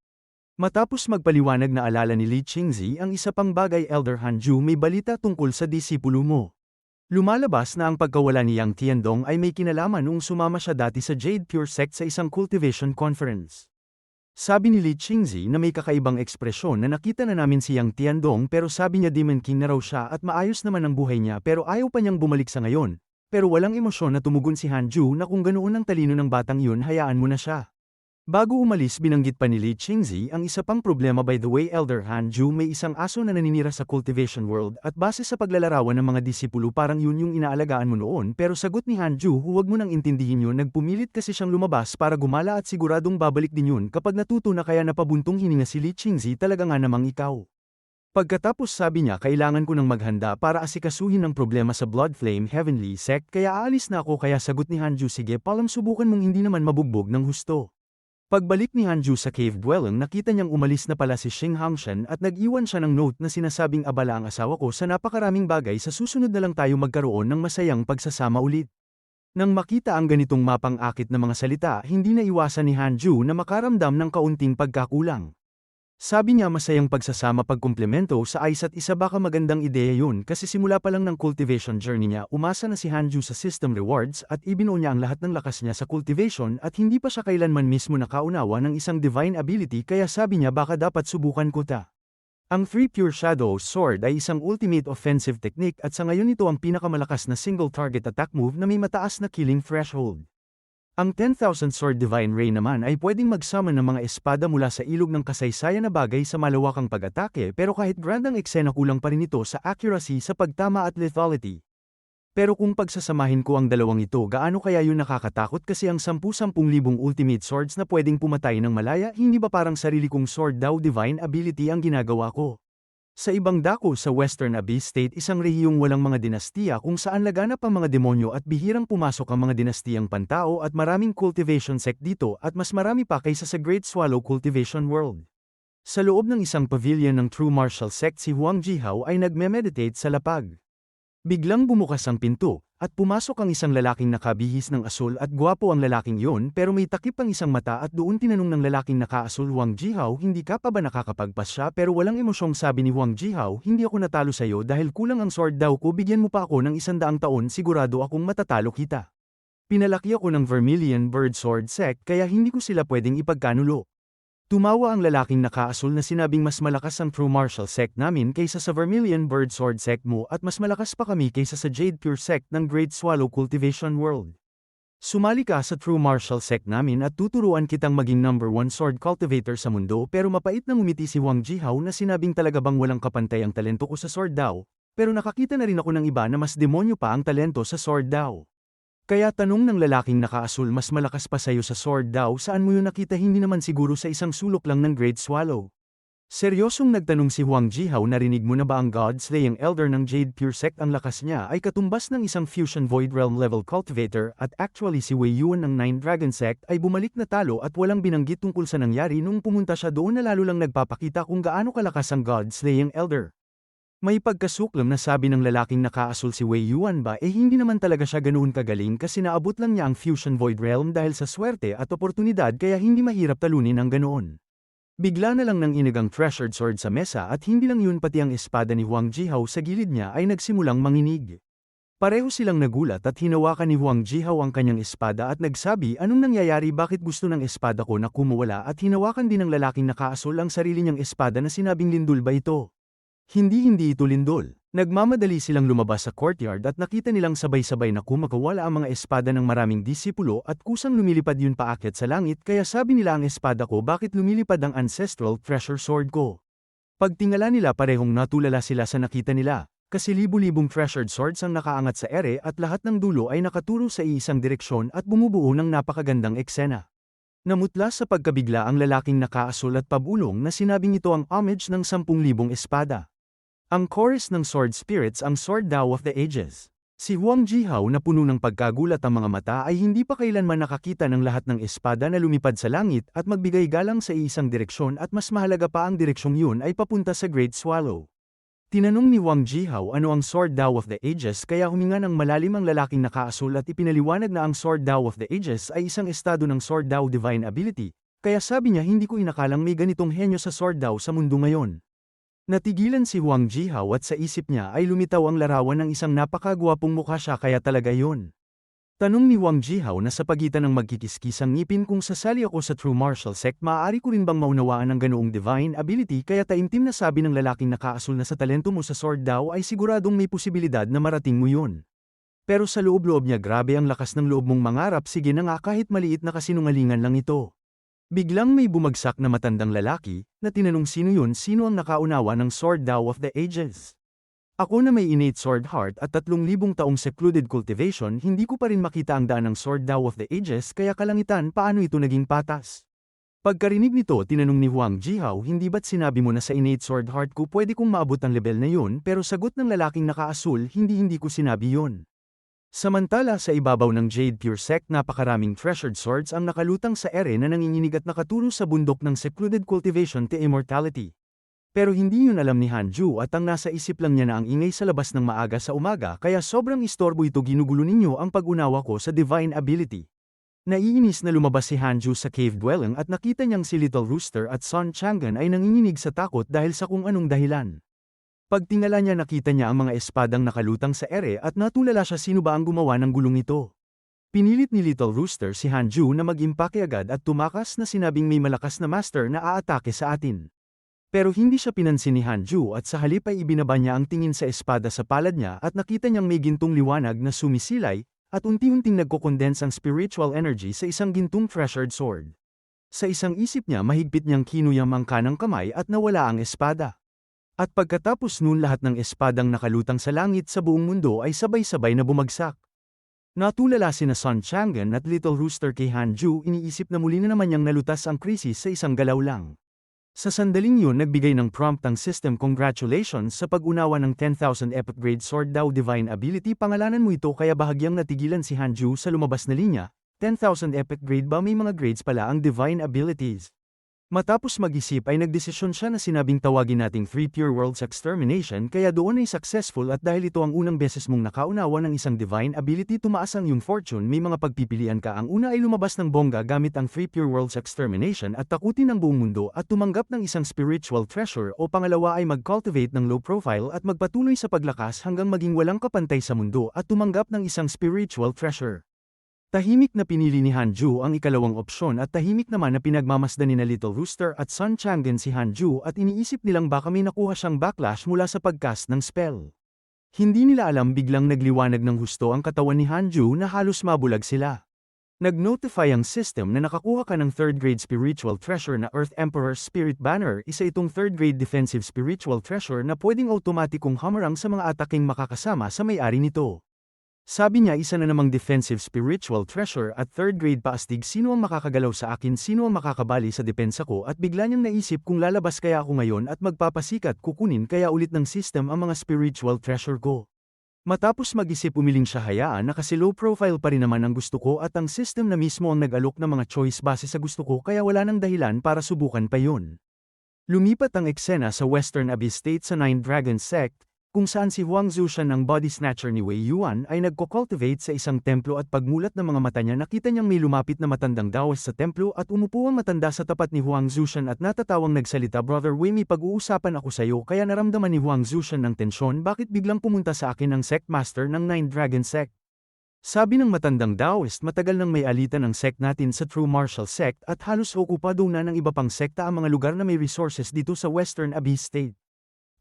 Matapos magpaliwanag na alala ni Li Qingzi ang isa pang bagay Elder Hanju may balita tungkol sa disipulo mo. Lumalabas na ang pagkawala ni Yang Tiandong ay may kinalaman noong sumama siya dati sa Jade Pure Sect sa isang cultivation conference. Sabi ni Li Qingzi na may kakaibang ekspresyon na nakita na namin si Yang Tiandong pero sabi niya Demon King na raw siya at maayos naman ang buhay niya pero ayaw pa niyang bumalik sa ngayon. Pero walang emosyon na tumugon si Hanju na kung ganoon ang talino ng batang yun hayaan mo na siya. Bago umalis binanggit pa ni Li Qingzi ang isa pang problema by the way Elder Hanju may isang aso na naninira sa cultivation world at base sa paglalarawan ng mga disipulo parang yun yung inaalagaan mo noon pero sagot ni Hanju huwag mo nang intindihin yun nagpumilit kasi siyang lumabas para gumala at siguradong babalik din yun kapag natuto na kaya napabuntong hininga si Li Qingzi talaga nga namang ikaw. Pagkatapos sabi niya kailangan ko nang maghanda para asikasuhin ang problema sa Blood Flame Heavenly Sect kaya aalis na ako kaya sagot ni Hanju sige palam subukan mong hindi naman mabugbog ng husto. Pagbalik ni Hanju sa cave dwelling nakita niyang umalis na pala si Xing Hangshan at nag-iwan siya ng note na sinasabing abala ang asawa ko sa napakaraming bagay sa susunod na lang tayo magkaroon ng masayang pagsasama ulit. Nang makita ang ganitong mapang-akit na mga salita hindi na iwasan ni Hanju na makaramdam ng kaunting pagkakulang. Sabi niya masayang pagsasama pagkumplemento sa isa't isa baka magandang ideya yun kasi simula pa lang ng cultivation journey niya umasa na si Hanju sa system rewards at ibinuo niya ang lahat ng lakas niya sa cultivation at hindi pa siya kailanman mismo nakaunawa ng isang divine ability kaya sabi niya baka dapat subukan ko ta. Ang 3 Pure Shadow Sword ay isang ultimate offensive technique at sa ngayon ito ang pinakamalakas na single target attack move na may mataas na killing threshold. Ang 10,000 Sword Divine Ray naman ay pwedeng magsama ng mga espada mula sa ilog ng kasaysayan na bagay sa malawakang pag-atake pero kahit grandang eksena kulang pa rin ito sa accuracy sa pagtama at lethality. Pero kung pagsasamahin ko ang dalawang ito gaano kaya yun nakakatakot kasi ang 10,000 ultimate swords na pwedeng pumatay ng malaya hindi ba parang sarili kong sword daw divine ability ang ginagawa ko. Sa ibang dako sa Western Abyss State isang rehiyong walang mga dinastiya kung saan laganap ang mga demonyo at bihirang pumasok ang mga dinastiyang pantao at maraming cultivation sect dito at mas marami pa kaysa sa Great Swallow Cultivation World. Sa loob ng isang pavilion ng True Martial Sect si Huang Jihao ay nagme-meditate sa lapag. Biglang bumukas ang pinto, at pumasok ang isang lalaking nakabihis ng asul at gwapo ang lalaking yon pero may takip ang isang mata at doon tinanong ng lalaking nakaasul Huang Jihao hindi ka pa ba nakakapagpas siya pero walang emosyong sabi ni Huang Jihao hindi ako natalo sayo dahil kulang ang sword daw ko bigyan mo pa ako ng 100 taon sigurado akong matatalo kita. Pinalaki ako ng Vermilion Bird Sword Sect kaya hindi ko sila pwedeng ipagkanulo. Tumawa ang lalaking nakaasul na sinabing mas malakas ang True Martial Sect namin kaysa sa Vermilion Bird Sword Sect mo at mas malakas pa kami kaysa sa Jade Pure Sect ng Great Swallow Cultivation World. Sumali ka sa True Martial Sect namin at tuturuan kitang maging #1 sword cultivator sa mundo pero mapait nang umiti si Huang Jihao na sinabing talaga bang walang kapantay ang talento ko sa sword daw, pero nakakita na rin ako ng iba na mas demonyo pa ang talento sa sword daw. Kaya tanong ng lalaking nakaasul mas malakas pa sayo sa sword daw saan mo yun nakita hindi naman siguro sa isang sulok lang ng Great Swallow. Seryosong nagtanong si Huang Jihao, narinig mo na ba ang God-slaying elder ng Jade Pure Sect? Ang lakas niya ay katumbas ng isang Fusion Void Realm level cultivator at actually si Wei Yuan ng Nine Dragon Sect ay bumalik na talo at walang binanggit tungkol sa nangyari nung pumunta siya doon na lalo lang nagpapakita kung gaano kalakas ang God-slaying elder. May pagkasuklam na sabi ng lalaking nakaasul si Wei Yuan ba hindi naman talaga siya ganoon kagaling kasi naabot lang niya ang Fusion Void Realm dahil sa swerte at oportunidad kaya hindi mahirap talunin ang ganoon. Bigla na lang nang inigang treasured sword sa mesa at hindi lang yun pati ang espada ni Huang Jihao sa gilid niya ay nagsimulang manginig. Pareho silang nagulat at hinawakan ni Huang Jihao ang kanyang espada at nagsabi, anong nangyayari, bakit gusto ng espada ko na kumawala, at hinawakan din ng lalaking nakaasul ang sarili niyang espada na sinabing lindol ba ito? Hindi ito lindol. Nagmamadali silang lumabas sa courtyard at nakita nilang sabay-sabay na kumakawala ang mga espada ng maraming disipulo at kusang lumilipad yun paakyat sa langit, kaya sabi nila, ang espada ko, bakit lumilipad ang ancestral treasure sword ko? Pagtingala nila parehong natulala sila sa nakita nila, kasi libu-libong treasured swords ang nakaangat sa ere at lahat ng dulo ay nakaturo sa iisang direksyon at bumubuo ng napakagandang eksena. Namutla sa pagkabigla ang lalaking nakaasul at pabulong na sinabing ito ang homage ng 10,000 espada. Ang chorus ng Sword Spirits, ang Sword Dao of the Ages. Si Huang Jihao na puno ng pagkagulat ang mga mata ay hindi pa kailanman nakakita ng lahat ng espada na lumipad sa langit at magbigay galang sa iisang direksyon, at mas mahalaga pa ang direksyong yun ay papunta sa Great Swallow. Tinanong ni Huang Jihao ano ang Sword Dao of the Ages, kaya huminga ng malalim ang lalaking nakaasul at ipinaliwanag na ang Sword Dao of the Ages ay isang estado ng Sword Dao Divine Ability, kaya sabi niya, hindi ko inakalang may ganitong henyo sa Sword Dao sa mundo ngayon. Natigilan si Huang Jihao at sa isip niya ay lumitaw ang larawan ng isang napakagwapong mukha, siya kaya talaga yon. Tanong ni Huang Jihao na sa pagitan ng magkikiskisang ngipin, kung sasali ako sa True Martial Sect, maaari ko rin bang maunawaan ang ganoong divine ability? Kaya taimtim na sabi ng lalaking nakaasul na sa talento mo sa Sword Dao ay siguradong may posibilidad na marating mo yun. Pero sa loob-loob niya, grabe ang lakas ng loob mong mangarap, sige na nga, kahit maliit na kasinungalingan lang ito. Biglang may bumagsak na matandang lalaki, na tinanong sino yun, sino ang nakaunawa ng Sword Dao of the Ages. Ako na may innate sword heart at 3,000 taong secluded cultivation, hindi ko pa rin makita ang daan ng Sword Dao of the Ages, kaya kalangitan, paano ito naging patas? Pagkarinig nito, tinanong ni Huang Jihao, hindi ba't sinabi mo na sa innate sword heart ko pwede kong maabot ang level na yun? Pero sagot ng lalaking nakaasul, hindi ko sinabi yun. Samantala sa ibabaw ng Jade Pure Sect, napakaraming treasured swords ang nakalutang sa ere na nanginginig at nakaturo sa bundok ng secluded cultivation to immortality. Pero hindi yun alam ni Hanju at ang nasa isip lang niya na ang ingay sa labas ng maaga sa umaga, kaya sobrang istorbo ito, ginugulo ninyo ang pag-unawa ko sa divine ability. Naiinis na lumabas si Hanju sa cave dwelling at nakita niyang si Little Rooster at Son Chang'an ay nanginginig sa takot dahil sa kung anong dahilan. Pagtingala niya, nakita niya ang mga espadang nakalutang sa ere at natulala siya, sino ba ang gumawa ng gulong ito. Pinilit ni Little Rooster si Hanju na mag-impake agad at tumakas na sinabing may malakas na master na aatake sa atin. Pero hindi siya pinansin ni Hanju at sa halip ay ibinaba niya ang tingin sa espada sa palad niya at nakita niyang may gintong liwanag na sumisilay at unti-unting nagko-condense ang spiritual energy sa isang gintong treasured sword. Sa isang isip niya, mahigpit niyang kinuyam ang kanang kamay at nawala ang espada. At pagkatapos nun, lahat ng espadang nakalutang sa langit sa buong mundo ay sabay-sabay na bumagsak. Natulala sina Son Chang'an at Little Rooster kay Hanju, iniisip na muli na naman niyang nalutas ang krisis sa isang galaw lang. Sa sandaling yun, nagbigay ng prompt ang system, congratulations sa pag-unawa ng 10,000 epic grade Sword Dao Divine Ability, pangalanan mo ito, kaya bahagyang natigilan si Hanju sa lumabas na linya. 10,000 epic grade ba? May mga grades pala ang divine abilities. Matapos mag-isip ay nagdesisyon siya na sinabing tawagin nating 3 Pure Worlds Extermination, kaya doon ay successful, at dahil ito ang unang beses mong nakaunawa ng isang divine ability, tumaas ang iyong fortune. May mga pagpipilian ka, ang una ay lumabas ng bongga gamit ang 3 Pure Worlds Extermination at takutin ang buong mundo at tumanggap ng isang spiritual treasure, o pangalawa ay mag-cultivate ng low profile at magpatuloy sa paglakas hanggang maging walang kapantay sa mundo at tumanggap ng isang spiritual treasure. Tahimik na pinili ni Hanju ang ikalawang opsyon at tahimik naman na pinagmamasdan ni Little Rooster at Son Chang'an si Hanju at iniisip nilang baka may nakuha siyang backlash mula sa pagcast ng spell. Hindi nila alam, biglang nagliwanag ng husto ang katawan ni Hanju na halos mabulag sila. Nag-notify ang system na nakakuha ka ng 3rd grade spiritual treasure na Earth Emperor's Spirit Banner, isa itong 3rd grade defensive spiritual treasure na pwedeng automatikong hamarang sa mga ataking makakasama sa may-ari nito. Sabi niya isa na namang defensive spiritual treasure at third grade paastig sino ang makakagalaw sa akin sino ang makakabali sa depensa ko at bigla niyang naisip kung lalabas kaya ako ngayon at magpapasikat kukunin kaya ulit ng system ang mga spiritual treasure ko. Matapos mag-isip umiling siya hayaan na kasi low profile pa rin naman ang gusto ko at ang system na mismo ang nag-alok ng mga choice base sa gusto ko kaya wala nang dahilan para subukan pa yun. Lumipat ang eksena sa Western Abyss State sa Nine Dragon Sect, kung saan si Huang Zushan ang body snatcher ni Wei Yuan ay nagko-cultivate sa isang templo at pagmulat ng mga mata niya nakita niyang may lumapit na matandang Daoist sa templo at umupo ang matanda sa tapat ni Huang Zushan at natatawang nagsalita Brother Wei may pag-uusapan ako sa iyo kaya naramdaman ni Huang Zushan ng tensyon bakit biglang pumunta sa akin ang sect master ng Nine Dragon Sect. Sabi ng matandang Daoist matagal nang may alitan ang sect natin sa True Martial Sect at halos okupado na ng iba pang sekta ang mga lugar na may resources dito sa Western Abyss State.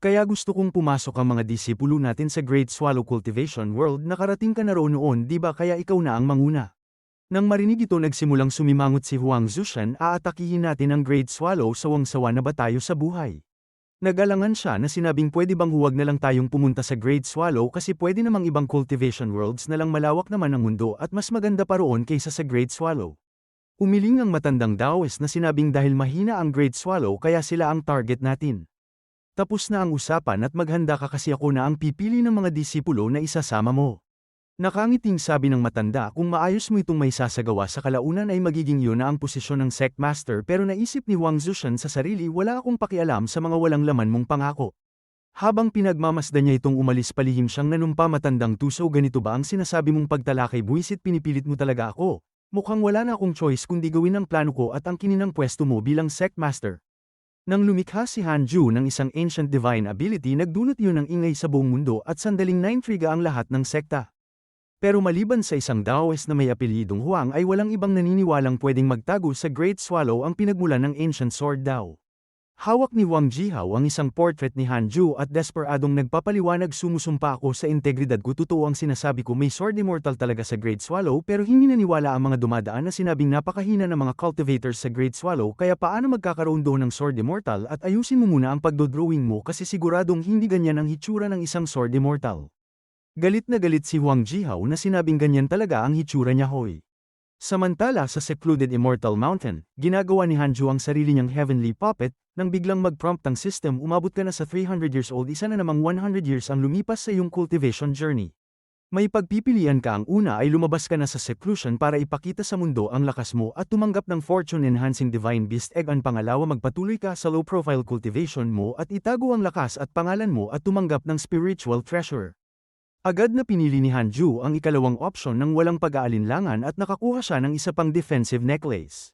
Kaya gusto kong pumasok ang mga disipulo natin sa Great Swallow Cultivation World nakarating ka na roon noon di ba kaya ikaw na ang manguna. Nang marinig ito nagsimulang sumimangot si Huang Zushan aatakihin natin ang Great Swallow sawang-sawa na ba tayo sa buhay. Nag-alangan siya na sinabing pwede bang huwag na lang tayong pumunta sa Great Swallow kasi pwede namang ibang cultivation worlds na lang malawak naman ang mundo at mas maganda pa roon kaysa sa Great Swallow. Umiling ang matandang Daoist na sinabing dahil mahina ang Great Swallow kaya sila ang target natin. Tapos na ang usapan at maghanda ka kasi ako na ang pipili ng mga disipulo na isasama mo. Nakangiting sabi ng matanda kung maayos mo itong may sasagawa sa kalaunan ay magiging yun na ang posisyon ng sect master pero naisip ni Huang Zushan sa sarili wala akong pakialam sa mga walang laman mong pangako. Habang pinagmamasdan niya itong umalis palihim siyang nanumpa matandang tuso ganito ba ang sinasabi mong pagtalakay buwisit pinipilit mo talaga ako. Mukhang wala na akong choice kundi gawin ang plano ko at ang kininang pwesto mo bilang sect master. Nang lumikha si Hanju ng isang ancient divine ability nagdulot yun ng ingay sa buong mundo at sandaling naintriga ang lahat ng sekta. Pero maliban sa isang Daoist na may apelyidong Huang ay walang ibang naniniwalang pwedeng magtago sa Great Swallow ang pinagmulan ng Ancient Sword Dao. Hawak ni Wang Jihao ang isang portrait ni Hanju at desperadong nagpapaliwanag sumusumpa ako sa integridad ko totoo ang sinasabi ko may sword immortal talaga sa Great Swallow pero hindi naniwala ang mga dumadaan na sinabing napakahina ng mga cultivators sa Great Swallow kaya paano magkakaroon doon ng sword immortal at ayusin mo muna ang pagdodrawing mo kasi siguradong hindi ganyan ang hitsura ng isang sword immortal. Galit na galit si Wang Jihao na sinabing ganyan talaga ang hitsura niya hoy. Samantala sa secluded Immortal Mountain, ginagawa ni Hanju ang sarili niyang heavenly puppet, nang biglang mag-prompt ang system umabot ka na sa 300 years old isa na namang 100 years ang lumipas sa iyong cultivation journey. May pagpipilian ka ang una ay lumabas ka na sa seclusion para ipakita sa mundo ang lakas mo at tumanggap ng fortune-enhancing divine beast egg ang pangalawa magpatuloy ka sa low-profile cultivation mo at itago ang lakas at pangalan mo at tumanggap ng spiritual treasure. Agad na pinili ni Hanju ang ikalawang opsyon ng walang pag-aalinlangan at nakakuha siya ng isa pang defensive necklace.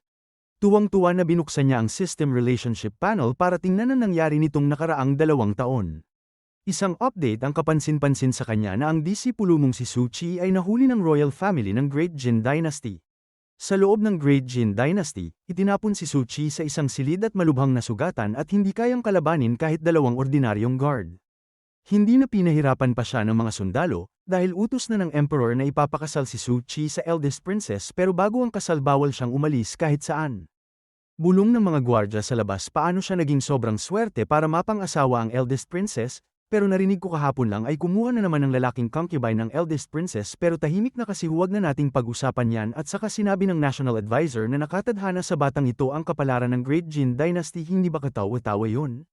Tuwang-tuwa na binuksan niya ang system relationship panel para tingnan ang nangyari nitong nakaraang 2 taon. Isang update ang kapansin-pansin sa kanya na ang disipulo mong si Su Qi ay nahuli ng royal family ng Great Jin Dynasty. Sa loob ng Great Jin Dynasty, itinapon si Su Qi sa isang silid at malubhang na sugatan at hindi kayang kalabanin kahit 2 ordinaryong guard. Hindi na pinahirapan pa siya ng mga sundalo, dahil utos na ng emperor na ipapakasal si Su Qi sa eldest princess pero bago ang kasal bawal siyang umalis kahit saan. Bulong ng mga gwardya sa labas paano siya naging sobrang swerte para mapang-asawa ang eldest princess, pero narinig ko kahapon lang ay kumuha na naman ng lalaking concubine ng eldest princess pero tahimik na kasi huwag na nating pag-usapan yan at saka sinabi ng national advisor na nakatadhana sa batang ito ang kapalaran ng Great Jin Dynasty hindi ba katawa-tawa yun?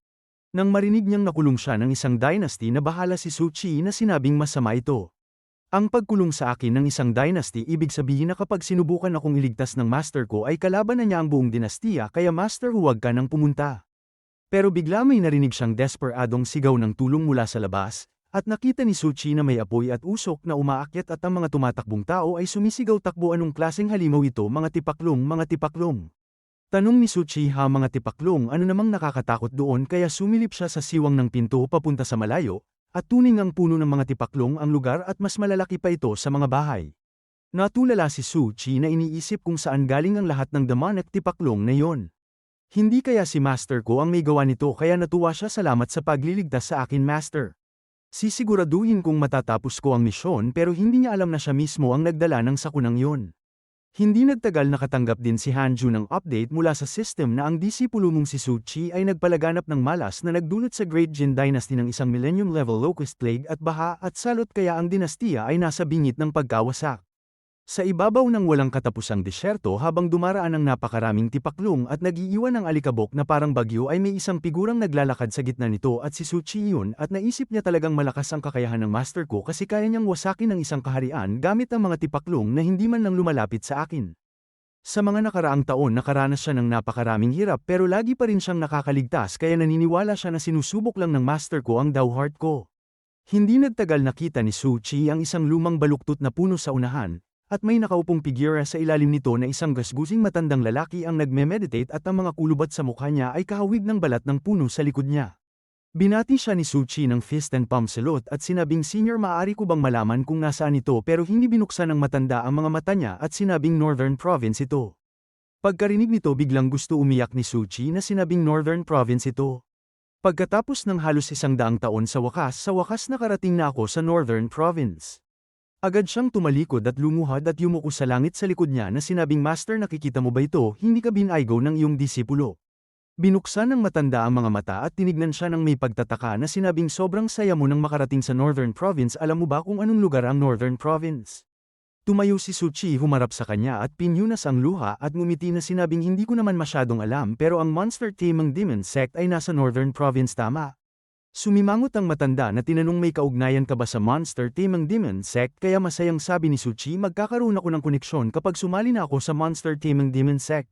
Nang marinig niyang nakulong siya ng isang dynasty na bahala si Su Qi na sinabing masama ito. Ang pagkulong sa akin ng isang dynasty ibig sabihin na kapag sinubukan akong iligtas ng master ko ay kalaban na niya ang buong dinastiya kaya master huwag ka nang pumunta. Pero bigla may narinig siyang desperadong sigaw ng tulong mula sa labas, at nakita ni Su Qi na may apoy at usok na umaakyat at ang mga tumatakbong tao ay sumisigaw takbo anong klaseng halimaw ito mga tipaklong. Tanong ni Su Qi ha mga tipaklong ano namang nakakatakot doon kaya sumilip siya sa siwang ng pinto papunta sa malayo, at tuning ang puno ng mga tipaklong ang lugar at mas malalaki pa ito sa mga bahay. Natulala si Su Qi na iniisip kung saan galing ang lahat ng demonic tipaklong na yon. Hindi kaya si master ko ang may gawa nito kaya natuwa siya salamat sa pagliligtas sa akin master. Sisiguraduhin kong matatapos ko ang misyon pero hindi niya alam na siya mismo ang nagdala ng sakunang yon. Hindi nagtagal nakatanggap din si Hanju ng update mula sa system na ang disipulo mong si Su Chi ay nagpalaganap ng malas na nagdulot sa Great Jin Dynasty ng isang millennium-level locust plague at baha at salot kaya ang dinastiya ay nasa bingit ng pagkawasak. Sa ibabaw ng walang katapusang disyerto habang dumaraan ang napakaraming tipaklong at nag-iiwan ng alikabok na parang bagyo ay may isang figurang naglalakad sa gitna nito at si Su Chi yun at naisip niya talagang malakas ang kakayahan ng master ko kasi kaya niyang wasakin ng isang kaharian gamit ang mga tipaklong na hindi man lang lumalapit sa akin. Sa mga nakaraang taon nakaranas siya ng napakaraming hirap pero lagi pa rin siyang nakakaligtas kaya naniniwala siya na sinusubok lang ng master ko ang Dao-Heart ko. Hindi nagtagal nakita ni Su Chi ang isang lumang baluktot na puno sa unahan, at may nakaupong figura sa ilalim nito na isang gasgusing matandang lalaki ang nagme-meditate at ang mga kulubat sa mukha niya ay kahawig ng balat ng puno sa likod niya. Binati siya ni Su Chi ng fist and palm salute at sinabing senior maaari ko bang malaman kung nasaan ito pero hindi binuksan ng matanda ang mga mata niya at sinabing Northern Province ito. Pagkarinig nito biglang gusto umiyak ni Su Chi na sinabing Northern Province ito. Pagkatapos ng halos 100 taon sa wakas nakarating na ako sa Northern Province. Agad siyang tumalikod at lumuhad at yumuko sa langit sa likod niya na sinabing Master nakikita mo ba ito hindi ka binaygo ng iyong disipulo. Binuksan ng matanda ang mga mata at tinignan siya ng may pagtataka na sinabing sobrang saya mo nang makarating sa Northern Province alam mo ba kung anong lugar ang Northern Province? Tumayo si Su Chi humarap sa kanya at pinyunas ang luha at ngumiti na sinabing hindi ko naman masyadong alam pero ang Monster Taming Demon Sect ay nasa Northern Province tama. Sumimangot ang matanda na tinanong may kaugnayan ka ba sa Monster Taming Demon Sect kaya masayang sabi ni Su Chi magkakaroon ako ng koneksyon kapag sumali na ako sa Monster Taming Demon Sect.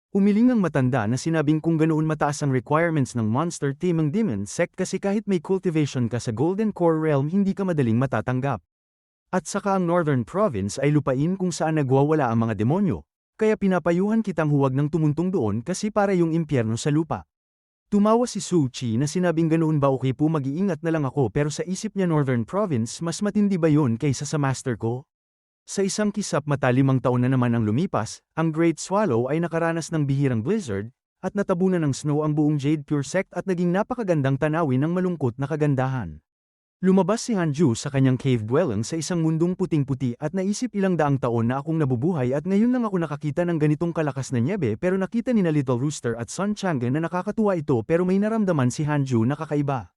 Umiling ang matanda na sinabing kung ganoon mataas ang requirements ng Monster Taming Demon Sect kasi kahit may cultivation ka sa Golden Core Realm hindi ka madaling matatanggap. At saka ang Northern Province ay lupain kung saan nagwawala ang mga demonyo, kaya pinapayuhan kitang huwag nang tumuntong doon kasi para yung impyerno sa lupa. Tumawa si Su Chi na sinabing ganoon ba okay po mag-iingat na lang ako pero sa isip niya Northern Province mas matindi ba yun kaysa sa master ko? Sa isang kisap mata 5 taon na naman ang lumipas, ang Great Swallow ay nakaranas ng bihirang blizzard, at natabunan ng snow ang buong Jade Pure Sect at naging napakagandang tanawin ng malungkot na kagandahan. Lumabas si Hanju sa kanyang cave dwelling sa isang mundong puting-puti at naisip ilang daang taon na akong nabubuhay at ngayon lang ako nakakita ng ganitong kalakas na nyebe pero nakita ni na Little Rooster at Sun Chang'e na nakakatuwa ito pero may naramdaman si Hanju na kakaiba.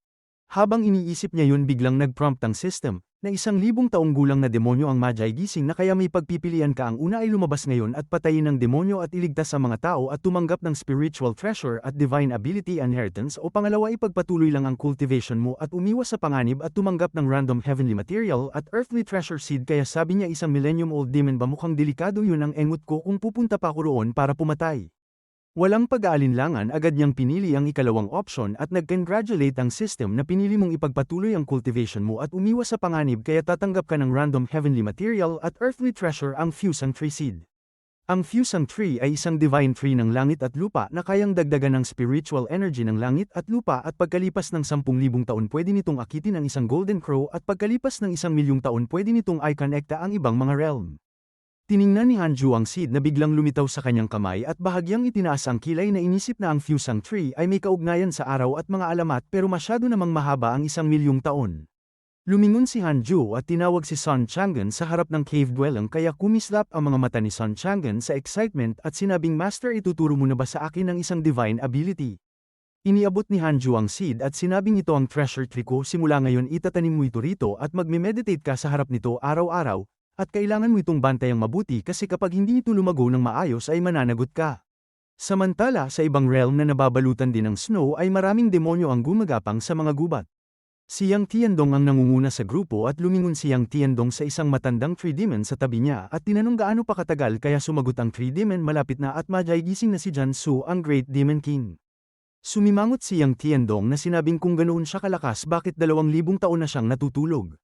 Habang iniisip niya yun biglang nag-prompt ang system, na 1,000 taong gulang na demonyo ang Magi gising na kaya may pagpipilian ka ang una ay lumabas ngayon at patayin ng demonyo at iligtas ang mga tao at tumanggap ng spiritual treasure at divine ability inheritance o pangalawa ipagpatuloy lang ang cultivation mo at umiwas sa panganib at tumanggap ng random heavenly material at earthly treasure seed kaya sabi niya 1 millennium old demon ba mukhang delikado yun ang engot ko kung pupunta pa ako roon para pumatay. Walang pag-aalinlangan agad niyang pinili ang ikalawang option at nag-congratulate ang system na pinili mong ipagpatuloy ang cultivation mo at umiwas sa panganib kaya tatanggap ka ng random heavenly material at earthly treasure ang Fusang Tree Seed. Ang Fusang Tree ay isang divine tree ng langit at lupa na kayang dagdagan ng spiritual energy ng langit at lupa at pagkalipas ng 10,000 taon pwede nitong akitin ang isang golden crow at pagkalipas ng 1,000,000 taon pwede nitong i-connecta ang ibang mga realm. Tiningnan ni Hanju ang seed na biglang lumitaw sa kanyang kamay at bahagyang itinaas ang kilay na inisip na ang Fusang Tree ay may kaugnayan sa araw at mga alamat pero masyado namang mahaba ang 1,000,000 taon. Lumingon si Hanju at tinawag si Sun Chang'e sa harap ng cave dwelling kaya kumislap ang mga mata ni Sun Chang'e sa excitement at sinabing Master ituturo mo na ba sa akin ng isang divine ability? Iniabot ni Hanju ang seed at sinabing ito ang treasure tree ko simula ngayon itatanim mo ito rito at magme-meditate ka sa harap nito araw-araw. At kailangan mo itong bantayang mabuti kasi kapag hindi ito lumago ng maayos ay mananagot ka. Samantala sa ibang realm na nababalutan din ng snow ay maraming demonyo ang gumagapang sa mga gubat. Si Yang Tiandong ang nangunguna sa grupo at lumingon si Yang Tiandong sa isang matandang tree demon sa tabi niya at tinanong gaano pa katagal kaya sumagot ang tree demon malapit na at Magi gising na si Jansu ang Great Demon King. Sumimangot si Yang Tiandong na sinabing kung ganoon siya kalakas bakit 2,000 taon na siyang natutulog.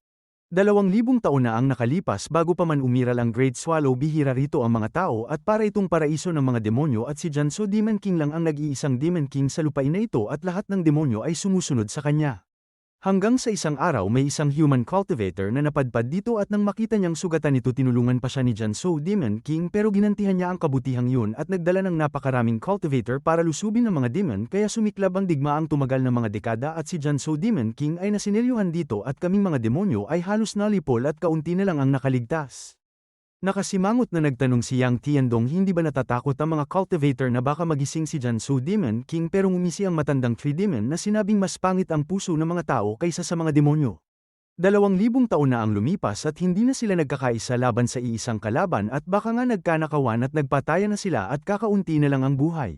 2,000 taon na ang nakalipas bago pa man umiral ang Great Swallow bihira rito ang mga tao at para itong paraiso ng mga demonyo at si Jansu Demon King lang ang nag-iisang Demon King sa lupain na ito at lahat ng demonyo ay sumusunod sa kanya. Hanggang sa isang araw may isang human cultivator na napadpad dito at nang makita niyang sugatan ito tinulungan pa siya ni Jansu Demon King pero ginantihan niya ang kabutihang yun at nagdala ng napakaraming cultivator para lusubin ng mga demon kaya sumiklab ang digmaang tumagal ng mga dekada at si Jansu Demon King ay nasinilyuhan dito at kaming mga demonyo ay halos nalipol at kaunti na lang ang nakaligtas. Nakasimangot na nagtanong si Yang Tiandong hindi ba natatakot ang mga cultivator na baka magising si Jansu Demon King pero ngumisi ang matandang Tree Demon na sinabing mas pangit ang puso ng mga tao kaysa sa mga demonyo. 2,000 taon na ang lumipas at hindi na sila nagkakaisa laban sa iisang kalaban at baka nga nagkanakawan at nagpataya na sila at kakaunti na lang ang buhay.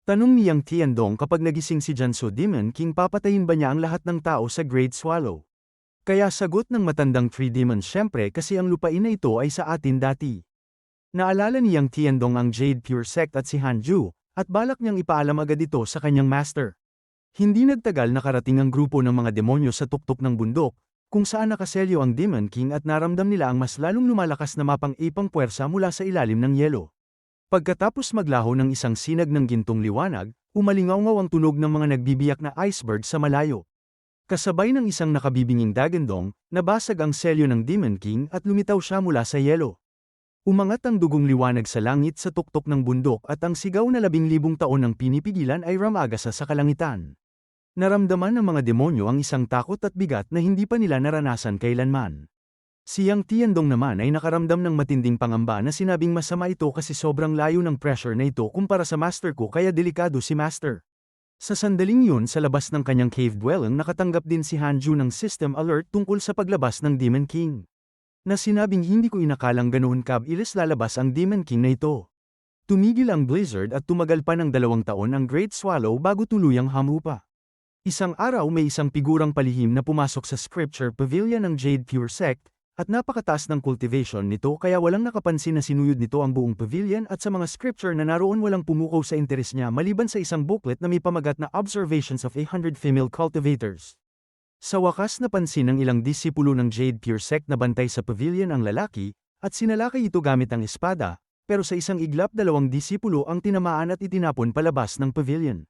Tanong ni Yang Tiandong kapag nagising si Jansu Demon King papatayin ba niya ang lahat ng tao sa Great Swallow? Kaya sagot ng matandang Tree Demon syempre kasi ang lupain na ito ay sa atin dati. Naalala ni Yang Tiandong ang Jade Pure Sect at si Hanju, at balak niyang ipaalam agad ito sa kanyang master. Hindi nagtagal nakarating ang grupo ng mga demonyo sa tuktok ng bundok, kung saan nakaselyo ang Demon King at naramdam nila ang mas lalong lumalakas na mapang-ipang puwersa mula sa ilalim ng yelo. Pagkatapos maglaho ng isang sinag ng gintong liwanag, umalingaw-ngaw ang tunog ng mga nagbibiyak na iceberg sa malayo. Kasabay ng isang nakabibinging dagandong, nabasag ang selyo ng Demon King at lumitaw siya mula sa yelo. Umangat ang dugong liwanag sa langit sa tuktok ng bundok at ang sigaw na 10,000 taon ng pinipigilan ay ramagasa sa kalangitan. Naramdaman ng mga demonyo ang isang takot at bigat na hindi pa nila naranasan kailanman. Si Yang Tiandong naman ay nakaramdam ng matinding pangamba na sinabing masama ito kasi sobrang layo ng pressure na ito kumpara sa master ko kaya delikado si master. Sa sandaling yun sa labas ng kanyang cave dwelling nakatanggap din si Hanju ng system alert tungkol sa paglabas ng Demon King. Na sinabing hindi ko inakalang ganoon kabilis lalabas ang Demon King na ito. Tumigil ang blizzard at tumagal pa ng 2 taon ang Great Swallow bago tuluyang hamupa. Isang araw may isang figurang palihim na pumasok sa scripture pavilion ng Jade Pure Sect, at napakataas ng cultivation nito kaya walang nakapansin na sinuyod nito ang buong pavilion at sa mga scripture na naroon walang pumukaw sa interes niya maliban sa isang booklet na may pamagat na Observations of 100 Female Cultivators. Sa wakas napansin ng ilang disipulo ng Jade Pure Sect na bantay sa pavilion ang lalaki, at sinalakay ito gamit ang espada, pero sa isang iglap 2 disipulo ang tinamaan at itinapon palabas ng pavilion.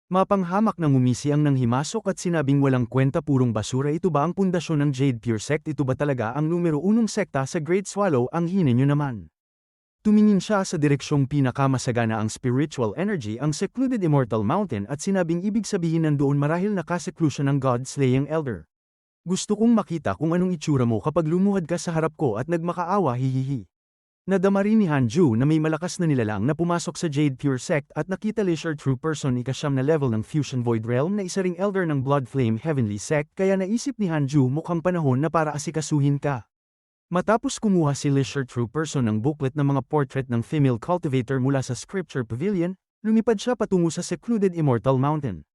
Mapanghamak na ngumisi ang nanghimasok at sinabing walang kwenta purong basura ito ba ang pundasyon ng Jade Pure Sect ito ba talaga ang numero 1 sekta sa Great Swallow ang hininyo naman. Tumingin siya sa direksyong pinakamasagana ang spiritual energy ang secluded Immortal Mountain at sinabing ibig sabihin nandoon marahil naka-seclusion ng God-slaying elder. Gusto kong makita kung anong itsura mo kapag lumuhad ka sa harap ko at nagmakaawa hihihi. Nadama rin ni Hanju na may malakas na nilalang na pumasok sa Jade Pure Sect at nakita Leisure True Person ika-9 na level ng Fusion Void Realm na isa ring elder ng Blood Flame Heavenly Sect kaya naisip ni Hanju mukhang panahon na para asikasuhin ka. Matapos kumuha si Leisure True Person ng booklet ng mga portrait ng female cultivator mula sa Scripture Pavilion, lumipad siya patungo sa secluded Immortal Mountain.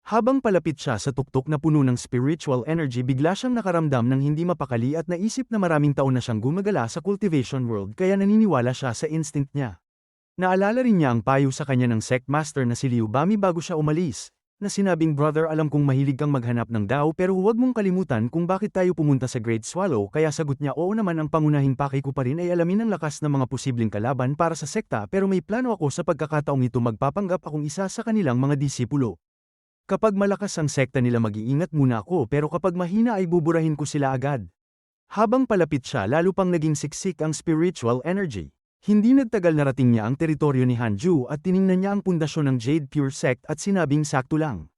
Habang palapit siya sa tuktok na puno ng spiritual energy bigla siyang nakaramdam ng hindi mapakali at naisip na maraming taon na siyang gumagala sa cultivation world kaya naniniwala siya sa instinct niya. Naalala rin niya ang payo sa kanya ng sect master na si Liu Bami bago siya umalis, na sinabing brother alam kong mahilig kang maghanap ng Dao pero huwag mong kalimutan kung bakit tayo pumunta sa Great Swallow kaya sagot niya oo naman ang pangunahing pakay ko pa rin ay alamin ang lakas ng mga posibleng kalaban para sa sekta pero may plano ako sa pagkakataong ito magpapanggap akong isa sa kanilang mga disipulo. Kapag malakas ang sekta nila mag-iingat muna ako pero kapag mahina ay buburahin ko sila agad. Habang palapit siya lalo pang naging siksik ang spiritual energy. Hindi nagtagal narating niya ang teritoryo ni Hanju at tiningnan niya ang pundasyon ng Jade Pure Sect at sinabing sakto lang.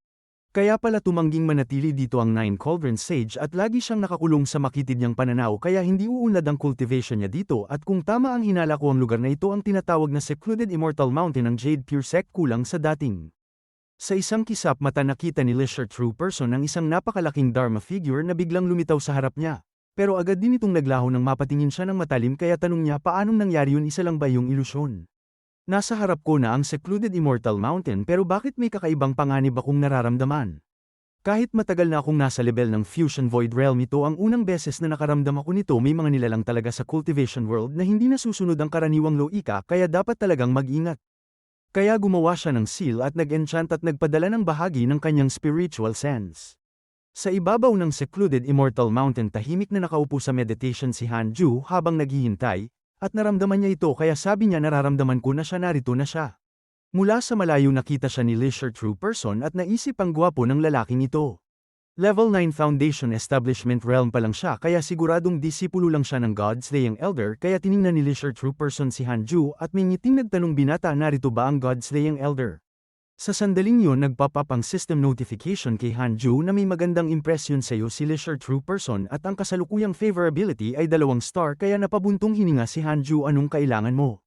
Kaya pala tumangging manatili dito ang 9 Cauldron Sage at lagi siyang nakakulong sa makitid niyang pananaw kaya hindi uunlad ang cultivation niya dito at kung tama ang hinala ko ang lugar na ito ang tinatawag na Secluded Immortal Mountain ng Jade Pure Sect kulang sa dating. Sa isang kisap mata nakita ni Leisure True Person ang isang napakalaking Dharma figure na biglang lumitaw sa harap niya. Pero agad din itong naglaho nang mapatingin siya ng matalim kaya tanong niya paanong nangyari yun isa lang ba yung ilusyon? Nasa harap ko na ang Secluded Immortal Mountain pero bakit may kakaibang panganib akong nararamdaman? Kahit matagal na akong nasa level ng Fusion Void Realm ito ang unang beses na nakaramdam ako nito may mga nilalang talaga sa cultivation world na hindi nasusunod ang karaniwang loika kaya dapat talagang mag-ingat. Kaya gumawa siya ng seal at nag-enchant at nagpadala ng bahagi ng kanyang spiritual sense. Sa ibabaw ng Secluded Immortal Mountain tahimik na nakaupo sa meditation si Hanju habang naghihintay, at naramdaman niya ito kaya sabi niya nararamdaman ko na siya narito na siya. Mula sa malayo nakita siya ni Leisure True Person at naisip ang gwapo ng lalaking ito. Level 9 Foundation Establishment Realm pa lang siya kaya siguradong disipulo lang siya ng God-slaying elder kaya tiningnan ni Leisure True Person si Hanju at may ngiting nagtanong binata narito ba ang God-slaying elder? Sa sandaling yun nagpop-up ang system notification kay Hanju na may magandang impresyon sa'yo si Leisure True Person at ang kasalukuyang favorability ay 2 star kaya napabuntong hininga si Hanju anong kailangan mo.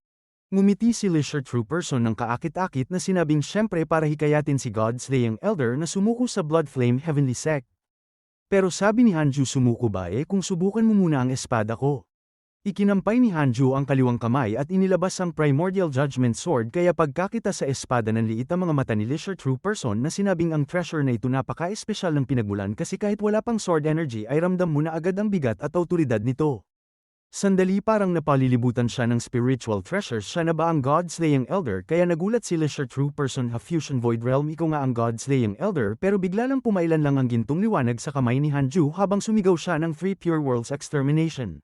Ngumiti si Leisure True Person ng kaakit-akit na sinabing syempre para hikayatin si God-slaying Elder na sumuko sa Blood Flame Heavenly Sect. Pero sabi ni Hanju sumuko ba kung subukan mo muna ang espada ko. Ikinampay ni Hanju ang kaliwang kamay at inilabas ang Primordial Judgment Sword kaya pagkakita sa espada ng liit ang mga mata ni Leisure True Person na sinabing ang treasure na ito napaka-espesyal ng pinagmulan kasi kahit wala pang sword energy ay ramdam mo na agad ang bigat at autoridad nito. Sandali parang napalilibutan siya ng spiritual treasures siya na ba ang God-slaying Elder kaya nagulat si Leisure True Person ha Fusion Void Realm ikaw nga ang God-slaying Elder pero bigla lang pumailan lang ang gintong liwanag sa kamay ni Hanju habang sumigaw siya ng 3 Pure Worlds Extermination.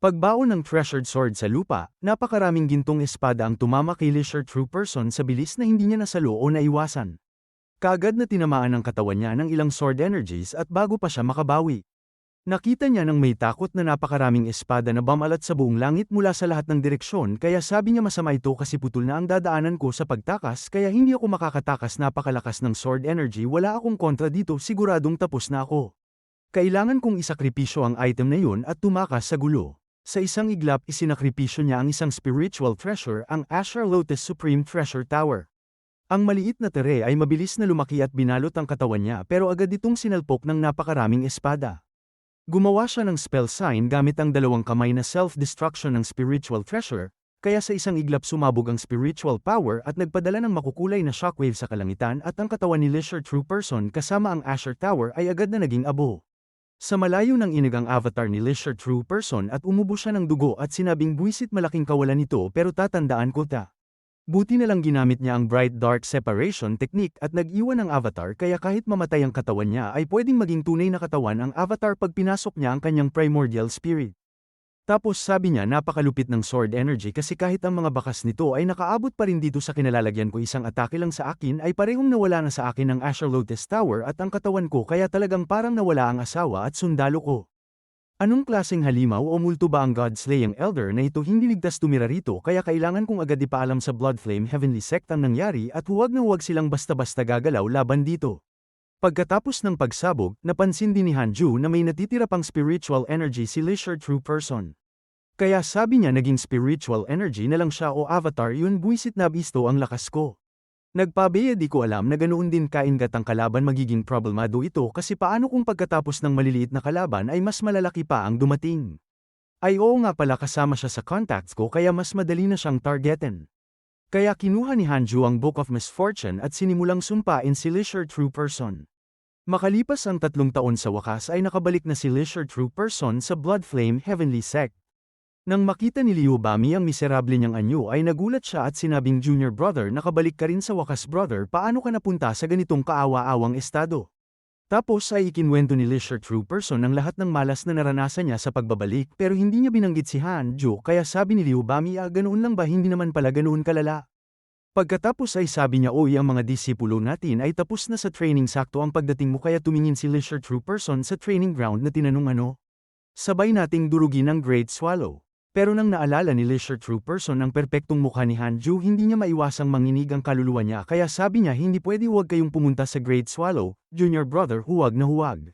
Pagbaon ng treasured sword sa lupa, napakaraming gintong espada ang tumama kay Leisure True Person sa bilis na hindi niya nasalo o naiwasan. Kaagad na tinamaan ang katawan niya ng ilang sword energies at bago pa siya makabawi. Nakita niya ng may takot na napakaraming espada na bumalat sa buong langit mula sa lahat ng direksyon kaya sabi niya masama ito kasi putol na ang dadaanan ko sa pagtakas kaya hindi ako makakatakas napakalakas ng sword energy wala akong kontra dito siguradong tapos na ako. Kailangan kong isakripisyo ang item na yun at tumakas sa gulo. Sa isang iglap isinakripisyo niya ang isang spiritual treasure ang Azure Lotus Supreme Treasure Tower. Ang maliit na tere ay mabilis na lumaki at binalot ang katawan niya pero agad itong sinalpok ng napakaraming espada. Gumawa siya ng spell sign gamit ang 2 kamay na self-destruction ng spiritual treasure, kaya sa isang iglap sumabog ang spiritual power at nagpadala ng makukulay na shockwave sa kalangitan at ang katawan ni Leisure True Person kasama ang Azure Tower ay agad na naging abo. Sa malayo ng inigang avatar ni Leisure True Person at umubo siya ng dugo at sinabing buwisit malaking kawalan nito pero tatandaan ko ta. Buti na lang ginamit niya ang Bright Dark Separation technique at nag-iwan ng avatar kaya kahit mamatay ang katawan niya ay pwedeng maging tunay na katawan ang avatar pag pinasok niya ang kanyang primordial spirit. Tapos sabi niya napakalupit ng sword energy kasi kahit ang mga bakas nito ay nakaabot pa rin dito sa kinalalagyan ko isang atake lang sa akin ay parehong nawala na sa akin ang Azure Lotus Tower at ang katawan ko kaya talagang parang nawala ang asawa at sundalo ko. Anong klaseng halimaw o multo ba ang God-slaying Elder na ito hindi ligtas tumira rito kaya kailangan kong agad ipaalam sa Blood Flame Heavenly Sect ang nangyari at huwag na huwag silang basta-basta gagalaw laban dito. Pagkatapos ng pagsabog, napansin din ni Hanju na may natitira pang spiritual energy si Leisure True Person. Kaya sabi niya naging spiritual energy na lang siya o avatar yun buwisit na bisto ang lakas ko. Nagpabeya di ko alam na ganoon din kaingat ang kalaban magiging problemado ito kasi paano kung pagkatapos ng maliliit na kalaban ay mas malalaki pa ang dumating. Ay oo nga pala kasama siya sa contacts ko kaya mas madali na siyang targetin. Kaya kinuha ni Hanju ang Book of Misfortune at sinimulang sumpain si Leisure True Person. Makalipas ang 3 taon sa wakas ay nakabalik na si Leisure True Person sa Blood Flame Heavenly Sect. Nang makita ni Liu Bami ang miserable niyang anyo ay nagulat siya at sinabing junior brother nakabalik ka rin sa wakas brother paano ka napunta sa ganitong kaawa-awang estado. Tapos ay ikinwento ni Leisure True Person ang lahat ng malas na naranasan niya sa pagbabalik pero hindi niya binanggit si Hanju kaya sabi ni Liu Bami ganoon lang ba hindi naman pala ganoon kalala. Pagkatapos ay sabi niya oy ang mga disipulo natin ay tapos na sa training sakto ang pagdating mo kaya tumingin si Leisure True Person sa training ground na tinanong ano. Sabay nating durugin ang Great Swallow. Pero nang naalala ni Leisure True Person ang perpektong mukha ni Hanju hindi niya maiwasang manginig ang kaluluwa niya kaya sabi niya hindi pwede huwag kayong pumunta sa Great Swallow, junior brother huwag na huwag.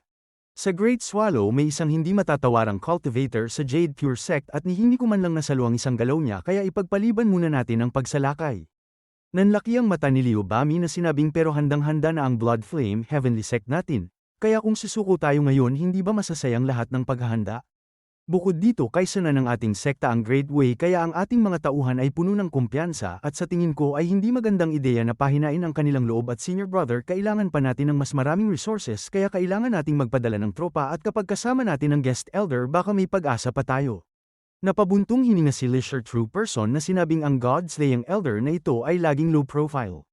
Sa Great Swallow may isang hindi matatawarang cultivator sa Jade Pure Sect at ni hindi ko man lang nasalo ang isang galaw niya kaya ipagpaliban muna natin ang pagsalakay. Nanlaki ang mata ni Liu Bami na sinabing pero handang-handa na ang Blood Flame Heavenly Sect natin, kaya kung susuko tayo ngayon hindi ba masasayang lahat ng paghahanda? Bukod dito kaysa na ng ating sekta ang Great Way kaya ang ating mga tauhan ay puno ng kumpiyansa at sa tingin ko ay hindi magandang ideya na pahinain ang kanilang loob at senior brother kailangan pa natin ng mas maraming resources kaya kailangan nating magpadala ng tropa at kapag kasama natin ang guest elder baka may pag-asa pa tayo. Napabuntong hininga si Leisure True Person na sinabing ang God-slaying elder na ito ay laging low profile.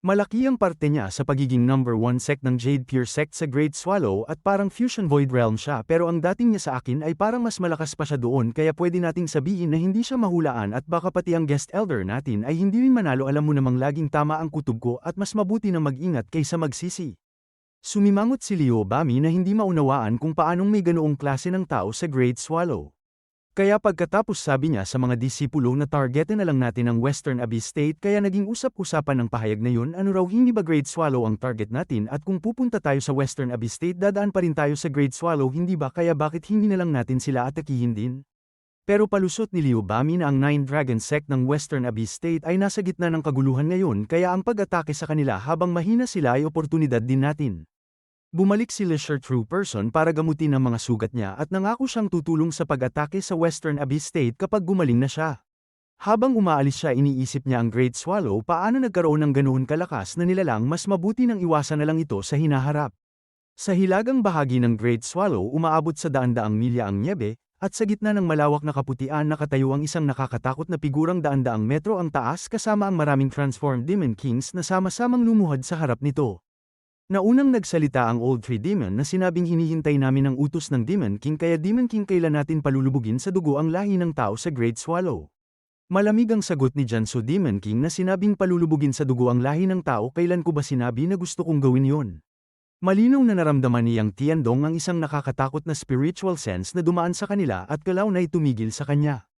Malaki ang parte niya sa pagiging number 1 sect ng Jade Pure Sect sa Great Swallow at parang Fusion Void Realm siya pero ang dating niya sa akin ay parang mas malakas pa siya doon kaya pwede nating sabihin na hindi siya mahulaan at baka pati ang guest elder natin ay hindi rin manalo alam mo namang laging tama ang kutob ko at mas mabuti na mag-ingat kaysa magsisi. Sumimangot si Liu Bami na hindi maunawaan kung paanong may ganoong klase ng tao sa Great Swallow. Kaya pagkatapos sabi niya sa mga disipulo na targetin na lang natin ang Western Abyss State kaya naging usap-usapan ng pahayag na yun ano raw hindi ba Great Swallow ang target natin at kung pupunta tayo sa Western Abyss State dadaan pa rin tayo sa Great Swallow hindi ba kaya bakit hindi na lang natin sila atakihin din? Pero palusot ni Liu Bami na ang Nine Dragon Sect ng Western Abyss State ay nasa gitna ng kaguluhan ngayon kaya ang pag-atake sa kanila habang mahina sila ay oportunidad din natin. Bumalik si Leisure True Person para gamutin ang mga sugat niya at nangako siyang tutulong sa pag-atake sa Western Abyss State kapag gumaling na siya. Habang umaalis siya iniisip niya ang Great Swallow paano nagkaroon ng ganoon kalakas na nilalang mas mabuti nang iwasan na lang ito sa hinaharap. Sa hilagang bahagi ng Great Swallow umaabot sa daan-daang milya ang nyebe, at sa gitna ng malawak na kaputian nakatayo ang isang nakakatakot na figurang daan-daang metro ang taas kasama ang maraming transformed Demon Kings na sama-samang lumuhad sa harap nito. Naunang nagsalita ang Old Tree Demon na sinabing hinihintay namin ang utos ng Demon King kaya Demon King kailan natin palulubugin sa dugo ang lahi ng tao sa Great Swallow. Malamig ang sagot ni Janso Demon King na sinabing palulubugin sa dugo ang lahi ng tao kailan ko ba sinabi na gusto kong gawin yon. Malinaw na naramdaman niyang Tiandong ang isang nakakatakot na spiritual sense na dumaan sa kanila at kalaw na itumigil sa kanya.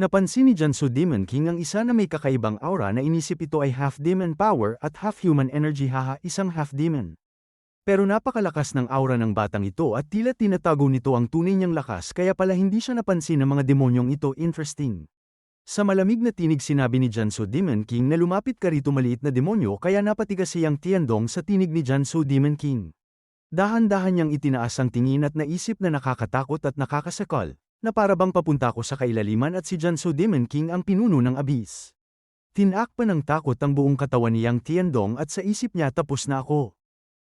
Napansin ni Janso Demon King ang isa na may kakaibang aura na inisip ito ay half-demon power at half-human energy isang half-demon. Pero napakalakas ng aura ng batang ito at tila tinatago nito ang tunay niyang lakas kaya pala hindi siya napansin ng mga demonyong ito interesting. Sa malamig na tinig sinabi ni Janso Demon King na lumapit ka rito maliit na demonyo kaya napatigas siyang Tiandong sa tinig ni Janso Demon King. Dahan-dahan niyang itinaas ang tingin at naisip na nakakatakot at nakakasakal, na para bang papunta ko sa kailaliman at si Janso Demon King ang pinuno ng abyss. Tinakpan ng takot ang buong katawan niyang Tiandong at sa isip niya tapos na ako.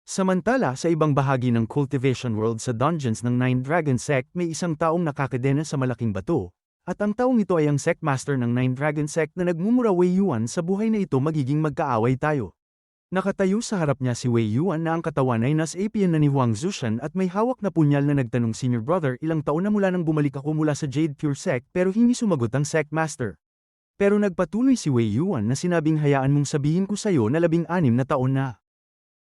Samantala sa ibang bahagi ng Cultivation World sa dungeons ng Nine Dragon Sect may isang taong nakakadena sa malaking bato, at ang taong ito ay ang Sect Master ng Nine Dragon Sect na nagmumura Wei Yuan sa buhay na ito magiging magkaaway tayo. Nakatayo sa harap niya si Wei Yuan na ang katawan ay nasapian na ni Huang Zushan at may hawak na punyal na nagtanong Senior Brother ilang taon na mula nang bumalik ako mula sa Jade Pure Sect pero hindi sumagot ang Sect Master. Pero nagpatuloy si Wei Yuan na sinabing hayaan mong sabihin ko sa'yo na 16 na taon na.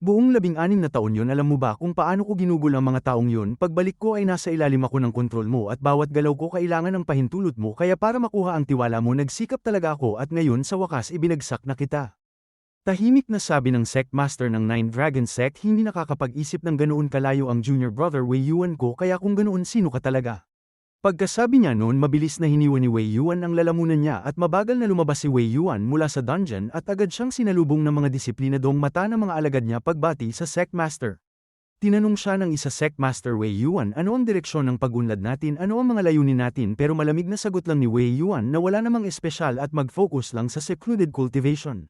Buong 16 na taon yon alam mo ba kung paano ko ginugol ang mga taong yon pagbalik ko ay nasa ilalim ako ng kontrol mo at bawat galaw ko kailangan ng pahintulot mo kaya para makuha ang tiwala mo nagsikap talaga ako at ngayon sa wakas ibinagsak na kita. Tahimik na sabi ng Sect Master ng Nine Dragon Sect hindi nakakapag-isip ng ganoon kalayo ang Junior Brother Wei Yuan ko kaya kung ganoon sino ka talaga. Pagkasabi niya noon mabilis na hiniwan ni Wei Yuan ang lalamunan niya at mabagal na lumabas si Wei Yuan mula sa dungeon at agad siyang sinalubong ng mga disiplinadong mata ng mga alagad niya pagbati sa Sect Master. Tinanong siya ng isa Sect Master Wei Yuan ano ang direksyon ng pag-unlad natin ano ang mga layunin natin pero malamig na sagot lang ni Wei Yuan na wala namang espesyal at mag-focus lang sa secluded cultivation.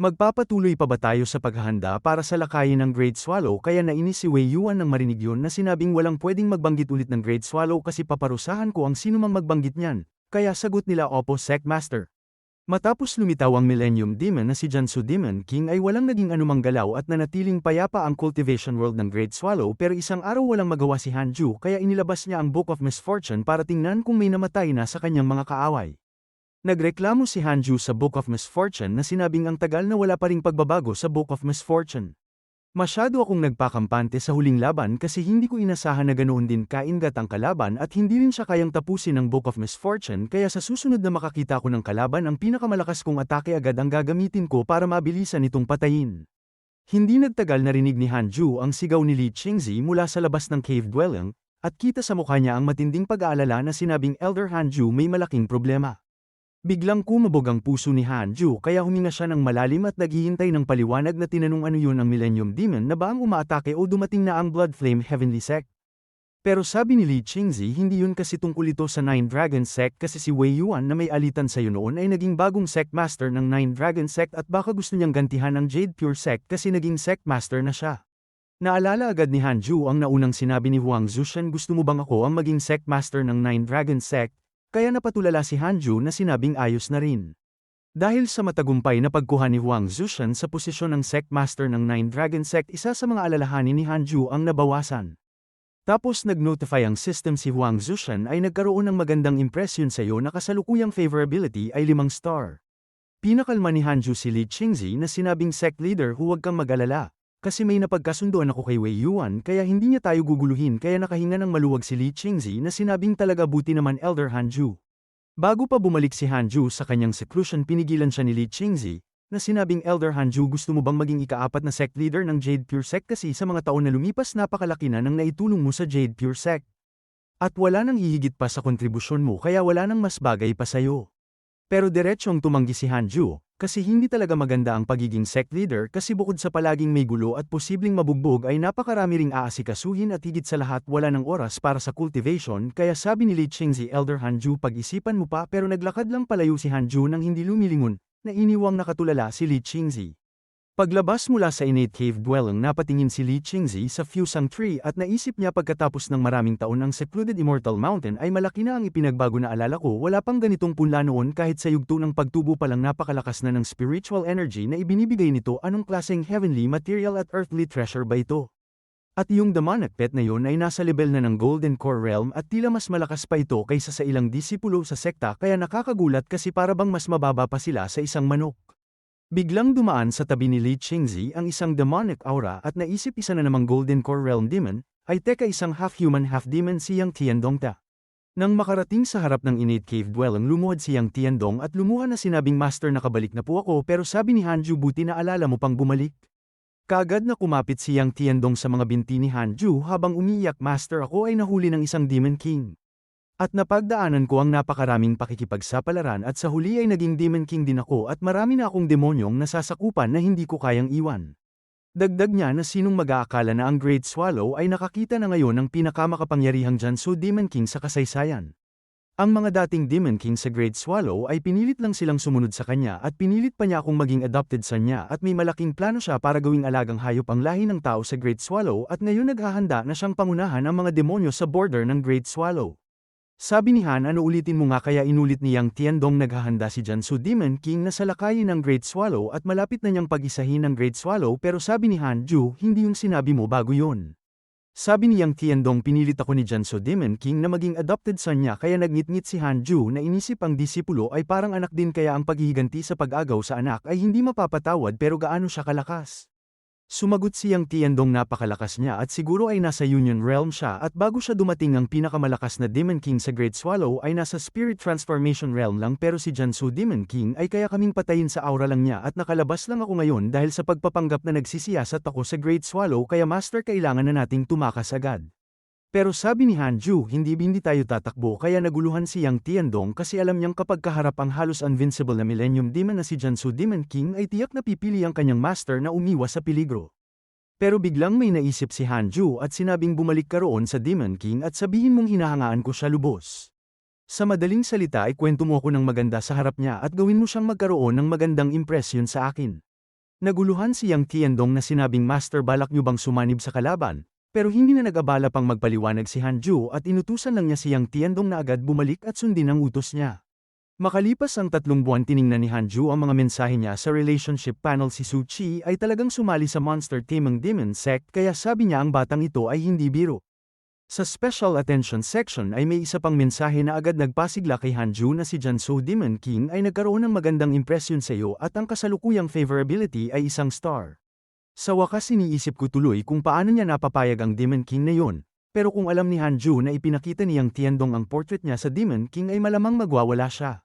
Magpapatuloy pa ba tayo sa paghahanda para sa lakayin ng Great Swallow kaya nainis si Wei Yuan nang marinig yun na sinabing walang pwedeng magbanggit ulit ng Great Swallow kasi paparusahan ko ang sinumang magbanggit niyan, kaya sagot nila opo Sect Master. Matapos lumitaw ang Millennium Demon na si Janso Demon King ay walang naging anumang galaw at nanatiling payapa ang cultivation world ng Great Swallow pero isang araw walang magawa si Hanju kaya inilabas niya ang Book of Misfortune para tingnan kung may namatay na sa kanyang mga kaaway. Nagreklamo si Hanju sa Book of Misfortune na sinabing ang tagal na wala pa ring pagbabago sa Book of Misfortune. Masyado akong nagpakampante sa huling laban kasi hindi ko inasahan na ganoon din kaingat ang kalaban at hindi rin siya kayang tapusin ng Book of Misfortune kaya sa susunod na makakita ko ng kalaban ang pinakamalakas kong atake agad ang gagamitin ko para mabilisan itong patayin. Hindi nagtagal narinig ni Hanju ang sigaw ni Li Qingzi mula sa labas ng cave dwelling, at kita sa mukha niya ang matinding pag-aalala na sinabing Elder Hanju may malaking problema. Biglang kumabog ang puso ni Hanju kaya huminga siya ng malalim at naghihintay ng paliwanag na tinanong ano yun ang Millennium Demon na ba ang umaatake o dumating na ang Blood Flame Heavenly Sect. Pero sabi ni Li Qingzi hindi yun kasi tungkol ito sa Nine Dragon Sect kasi si Wei Yuan na may alitan sa noon ay naging bagong Sect Master ng Nine Dragon Sect at baka gusto niyang gantihan ang Jade Pure Sect kasi naging Sect Master na siya. Naalala agad ni Hanju ang naunang sinabi ni Huang Zushan gusto mo bang ako ang maging Sect Master ng Nine Dragon Sect? Kaya napatulala si Hanju na sinabing ayos na rin. Dahil sa matagumpay na pagkuha ni Huang Zushan sa posisyon ng Sect Master ng Nine Dragon Sect isa sa mga alalahanin ni Hanju ang nabawasan. Tapos nag-notify ang system si Huang Zushan ay nagkaroon ng magandang impresyon sa iyo na kasalukuyang favorability ay 5 star. Pinakalma ni Hanju si Li Qingzi na sinabing Sect Leader huwag kang mag-alala. Kasi may napagkasunduan ako kay Wei Yuan kaya hindi niya tayo guguluhin kaya nakahinga ng maluwag si Li Qingzi na sinabing talaga buti naman Elder Hanju. Bago pa bumalik si Hanju sa kanyang seclusion pinigilan siya ni Li Qingzi, na sinabing Elder Hanju gusto mo bang maging ikaapat na sect leader ng Jade Pure Sect kasi sa mga taon na lumipas napakalaki na ng naitulong mo sa Jade Pure Sect. At wala nang hihigit pa sa kontribusyon mo kaya wala nang mas bagay pa sayo. Pero diretsyong tumanggi si Hanju, kasi hindi talaga maganda ang pagiging sect leader kasi bukod sa palaging may gulo at posibleng mabugbog ay napakarami ring aasikasuhin at higit sa lahat wala ng oras para sa cultivation kaya sabi ni Li Qingzi Elder Hanju pag-isipan mo pa pero naglakad lang palayo si Hanju nang hindi lumilingon, na iniwang nakatulala si Li Qingzi. Paglabas mula sa innate cave dwelling napatingin si Li Qingzi sa fusang tree at naisip niya pagkatapos ng maraming taon ang secluded Immortal Mountain ay malaki na ang ipinagbago na alala ko wala pang ganitong punla noon kahit sa yugto ng pagtubo pa lang napakalakas na ng spiritual energy na ibinibigay nito anong klaseng heavenly material at earthly treasure ba ito. At yung demonic pet na yon ay nasa level na ng Golden Core Realm at tila mas malakas pa ito kaysa sa ilang disipulo sa sekta kaya nakakagulat kasi para bang mas mababa pa sila sa isang manok. Biglang dumaan sa tabi ni Li Qingzi ang isang demonic aura at naisip isa na namang Golden Core Realm Demon, ay teka isang half-human half-demon si Yang Tiandong. Nang makarating sa harap ng innate cave dwelling lumuhod si Yang Tiandong at lumuha na sinabing Master nakabalik na po ako pero sabi ni Hanju buti na alala mo pang bumalik. Kaagad na kumapit si Yang Tiandong sa mga binti ni Hanju habang umiiyak Master ako ay nahuli ng isang Demon King. At napagdaanan ko ang napakaraming pakikipagsapalaran at sa huli ay naging Demon King din ako at marami na akong demonyong nasasakupan na hindi ko kayang iwan. Dagdag niya na sinong mag-aakala na ang Great Swallow ay nakakita na ngayon ng pinakamakapangyarihang Jianzhou Demon King sa kasaysayan. Ang mga dating Demon King sa Great Swallow ay pinilit lang silang sumunod sa kanya at pinilit pa niya akong maging adopted son niya at may malaking plano siya para gawing alagang hayop ang lahi ng tao sa Great Swallow at ngayon naghahanda na siyang pangunahan ang mga demonyo sa border ng Great Swallow. Sabi ni Han ano ulitin mo nga kaya inulit ni Yang Tiandong naghahanda si Jianzhou Demon King na salakayin ng Great Swallow at malapit na niyang pag-isahin ng Great Swallow pero sabi ni Hanju hindi yung sinabi mo bago yun. Sabi ni Yang Tiandong pinilit ako ni Jianzhou Demon King na maging adopted son niya kaya nagngit-ngit si Hanju na inisip ang disipulo ay parang anak din kaya ang paghihiganti sa pag-agaw sa anak ay hindi mapapatawad pero gaano siya kalakas. Sumagot si Yang Tiandong napakalakas niya at siguro ay nasa Union Realm siya at bago siya dumating ang pinakamalakas na Demon King sa Great Swallow ay nasa Spirit Transformation Realm lang pero si Jianzhou Demon King ay kaya kaming patayin sa aura lang niya at nakalabas lang ako ngayon dahil sa pagpapanggap na nagsisiyasat ako sa Great Swallow kaya Master kailangan na nating tumakas agad. Pero sabi ni Hanju hindi tayo tatakbo kaya naguluhan si Yang Tiandong kasi alam niyang kapag kaharap ang halos invincible na Millennium Demon na si Jianzhou Demon King ay tiyak na pipili ang kanyang master na umiwas sa peligro. Pero biglang may naisip si Hanju at sinabing bumalik ka roon sa Demon King at sabihin mong hinahangaan ko siya lubos. Sa madaling salita ay kwento mo ako ng maganda sa harap niya at gawin mo siyang magkaroon ng magandang impresyon sa akin. Naguluhan si Yang Tiandong na sinabing Master balak niyo bang sumanib sa kalaban? Pero hindi na nag-abala pang magpaliwanag si Hanju at inutusan lang niya si Yang Tiandong na agad bumalik at sundin ang utos niya. Makalipas ang 3 buwan tiningnan ni Hanju ang mga mensahe niya sa relationship panel si Su Qi ay talagang sumali sa Monster Taming Demon Sect kaya sabi niya ang batang ito ay hindi biro. Sa Special Attention section ay may isa pang mensahe na agad nagpasigla kay Hanju na si Jianzhou Demon King ay nagkaroon ng magandang impresyon sa iyo at ang kasalukuyang favorability ay isang star. Sa wakas iniisip ko tuloy kung paano niya napapayag ang Demon King na yon, pero kung alam ni Hanju na ipinakita ni Yang Tiandong ang portrait niya sa Demon King ay malamang magwawala siya.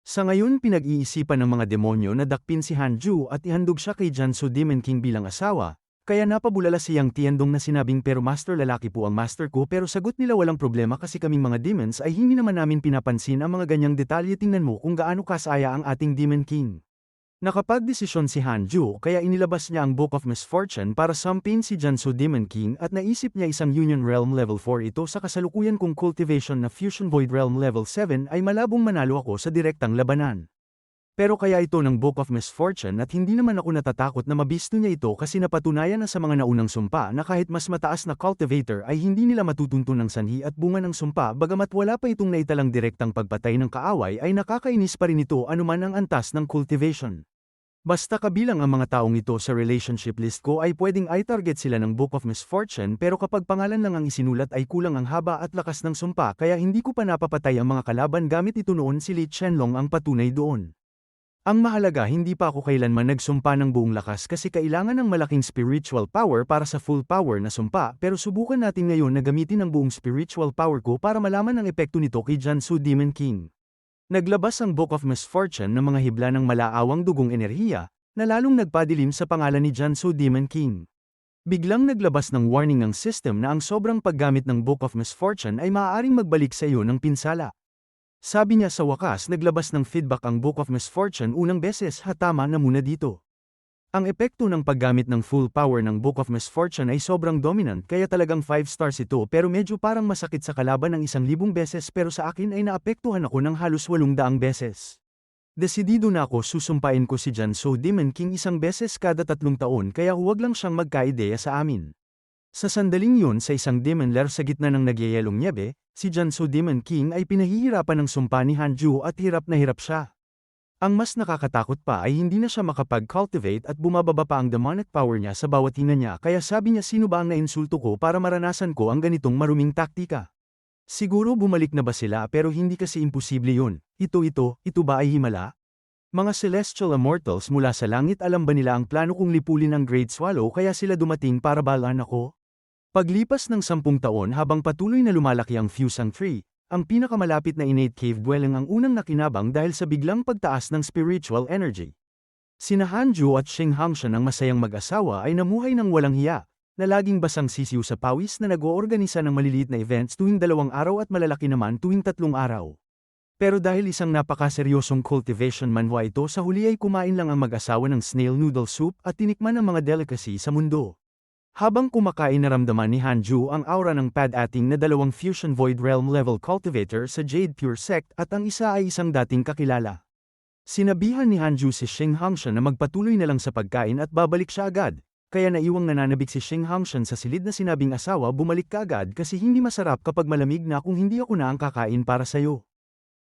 Sa ngayon pinag-iisipan ng mga demonyo na dakpin si Hanju at ihandog siya kay Jianzhou Demon King bilang asawa, kaya napabulala si Yang Tiandong na sinabing pero Master lalaki po ang master ko pero sagot nila walang problema kasi kaming mga demons ay hindi naman namin pinapansin ang mga ganyang detalye tingnan mo kung gaano kasaya ang ating Demon King. Nakapagdesisyon si Hanju kaya inilabas niya ang Book of Misfortune para sampin si Jianzhou Demon King at naisip niya isang Union Realm Level 4 ito sa kasalukuyan kong cultivation na Fusion Void Realm Level 7 ay malabong manalo ako sa direktang labanan. Pero kaya ito ng Book of Misfortune at hindi naman ako natatakot na mabisto niya ito kasi napatunayan na sa mga naunang sumpa na kahit mas mataas na cultivator ay hindi nila matutuntun ng sanhi at bunga ng sumpa bagamat wala pa itong naitalang direktang pagpatay ng kaaway ay nakakainis pa rin ito anuman ang antas ng cultivation. Basta kabilang ang mga taong ito sa relationship list ko ay pwedeng i-target sila ng Book of Misfortune pero kapag pangalan lang ang isinulat ay kulang ang haba at lakas ng sumpa kaya hindi ko pa napapatay ang mga kalaban gamit ito noon si Li Qianlong ang patunay doon. Ang mahalaga hindi pa ako kailanman nagsumpa ng buong lakas kasi kailangan ng malaking spiritual power para sa full power na sumpa pero subukan natin ngayon na gamitin ang buong spiritual power ko para malaman ang epekto nito kay Jansu Demon King. Naglabas ang Book of Misfortune ng mga hibla ng malaawang dugong enerhiya, na lalong nagpadilim sa pangalan ni Jansu Demon King. Biglang naglabas ng warning ang system na ang sobrang paggamit ng Book of Misfortune ay maaaring magbalik sa iyo ng pinsala. Sabi niya sa wakas naglabas ng feedback ang Book of Misfortune unang beses tama na muna dito. Ang epekto ng paggamit ng full power ng Book of Misfortune ay sobrang dominant kaya talagang 5 stars ito pero medyo parang masakit sa kalaban ng 1,000 beses pero sa akin ay naapektuhan ako ng halos 800 beses. Desidido na ako susumpain ko si Jansu Demon King 1 beses kada 3 taon kaya huwag lang siyang magkaideya sa amin. Sa sandaling yun sa isang demon lair sa gitna ng nagyayelong nyebe, si Jansu Demon King ay pinahihirapan ng sumpa ni Hanju at hirap na hirap siya. Ang mas nakakatakot pa ay hindi na siya makapag-cultivate at bumababa pa ang demonic power niya sa bawat hinga niya kaya sabi niya sino ba ang nainsulto ko para maranasan ko ang ganitong maruming taktika. Siguro bumalik na ba sila pero hindi kasi imposible yun. Ito ba ay himala? Mga celestial immortals mula sa langit alam ba nila ang plano kong lipulin ang Great Swallow kaya sila dumating para balaan ako? Paglipas ng 10 taon habang patuloy na lumalaki ang Fusang Tree, ang pinakamalapit na innate cave dwelling ang unang nakinabang dahil sa biglang pagtaas ng spiritual energy. Sina Hanju at Xing Hangshan ang masayang mag-asawa ay namuhay ng walang hiya, na laging basang sisiw sa pawis na nag-oorganisa ng maliliit na events tuwing 2 araw at malalaki naman tuwing 3 araw. Pero dahil isang napakaseryosong cultivation manhwa ito sa huli ay kumain lang ang mag-asawa ng snail noodle soup at tinikman ang mga delicacy sa mundo. Habang kumakain naramdaman ni Hanju ang aura ng pad-ating na 2 Fusion Void Realm level cultivator sa Jade Pure Sect at ang isa ay isang dating kakilala. Sinabihan ni Hanju si Xing Hangshan na magpatuloy na lang sa pagkain at babalik siya agad, kaya naiwang nananabik si Xing Hangshan sa silid na sinabing asawa bumalik ka agad kasi hindi masarap kapag malamig na kung hindi ako na ang kakain para sayo.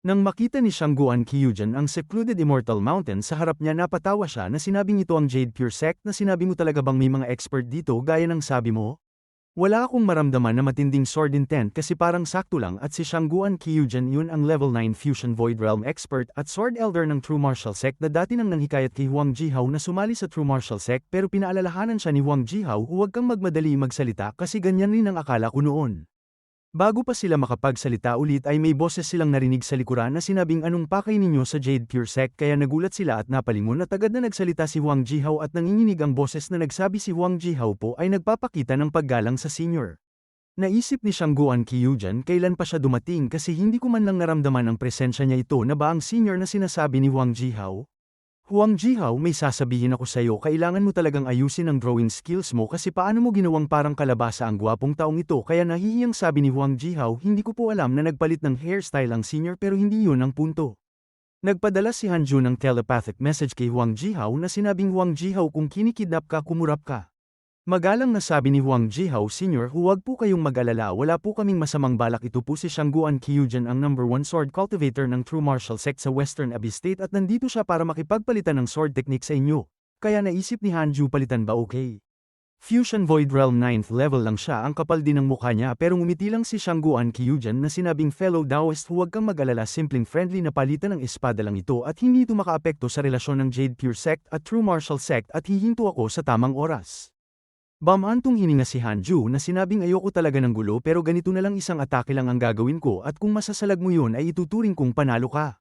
Nang makita ni Shangguan Kyujan ang secluded Immortal Mountain sa harap niya napatawa siya na sinabing ito ang Jade Pure Sect na sinabi mo talaga bang may mga expert dito gaya ng sabi mo? Wala akong maramdaman na matinding sword intent kasi parang sakto lang at si Shangguan Kyujan yun ang level 9 Fusion Void Realm expert at sword elder ng True Martial Sect na dati nang nanghikayat kay Huang Jihao na sumali sa True Martial Sect pero pinaalalahanan siya ni Huang Jihao huwag kang magmadali magsalita kasi ganyan rin ang akala ko noon. Bago pa sila makapagsalita ulit ay may boses silang narinig sa likuran na sinabing anong pakay ninyo sa Jade Pure Sect kaya nagulat sila at napalingon at agad na nagsalita si Huang Jihao at nanginginig ang boses na nagsabi si Huang Jihao po ay nagpapakita ng paggalang sa senior. Naisip ni Shangguan Kyujan kailan pa siya dumating kasi hindi ko man lang naramdaman ang presensya niya ito na ba ang senior na sinasabi ni Huang Jihao? Huang Jihao may sasabihin ako sa'yo kailangan mo talagang ayusin ang drawing skills mo kasi paano mo ginawang parang kalabasa ang gwapong taong ito kaya nahihiyang sabi ni Huang Jihao hindi ko po alam na nagpalit ng hairstyle ang senior pero hindi yun ang punto. Nagpadala si Hanju ng telepathic message kay Huang Jihao na sinabing Huang Jihao kung kinikidnap ka kumurap ka. Magalang na sabi ni Huang Jihao Sr. huwag po kayong mag-alala wala po kaming masamang balak ito po si Shangguan Kyujan ang number 1 sword cultivator ng True Martial Sect sa Western Abyss State at nandito siya para makipagpalitan ng sword technique sa inyo. Kaya naisip ni Hanju palitan ba okay? Fusion Void Realm 9th level lang siya ang kapal din ng mukha niya pero ngumiti lang si Shangguan Kyujan na sinabing fellow Taoist huwag kang mag-alala simpleng friendly na palitan ng espada lang ito at hindi ito makaapekto sa relasyon ng Jade Pure Sect at True Martial Sect at hihinto ako sa tamang oras. Bamantong hininga si Hanju na sinabing ayoko talaga ng gulo pero ganito na lang isang atake lang ang gagawin ko at kung masasalag mo yun ay ituturing kong panalo ka.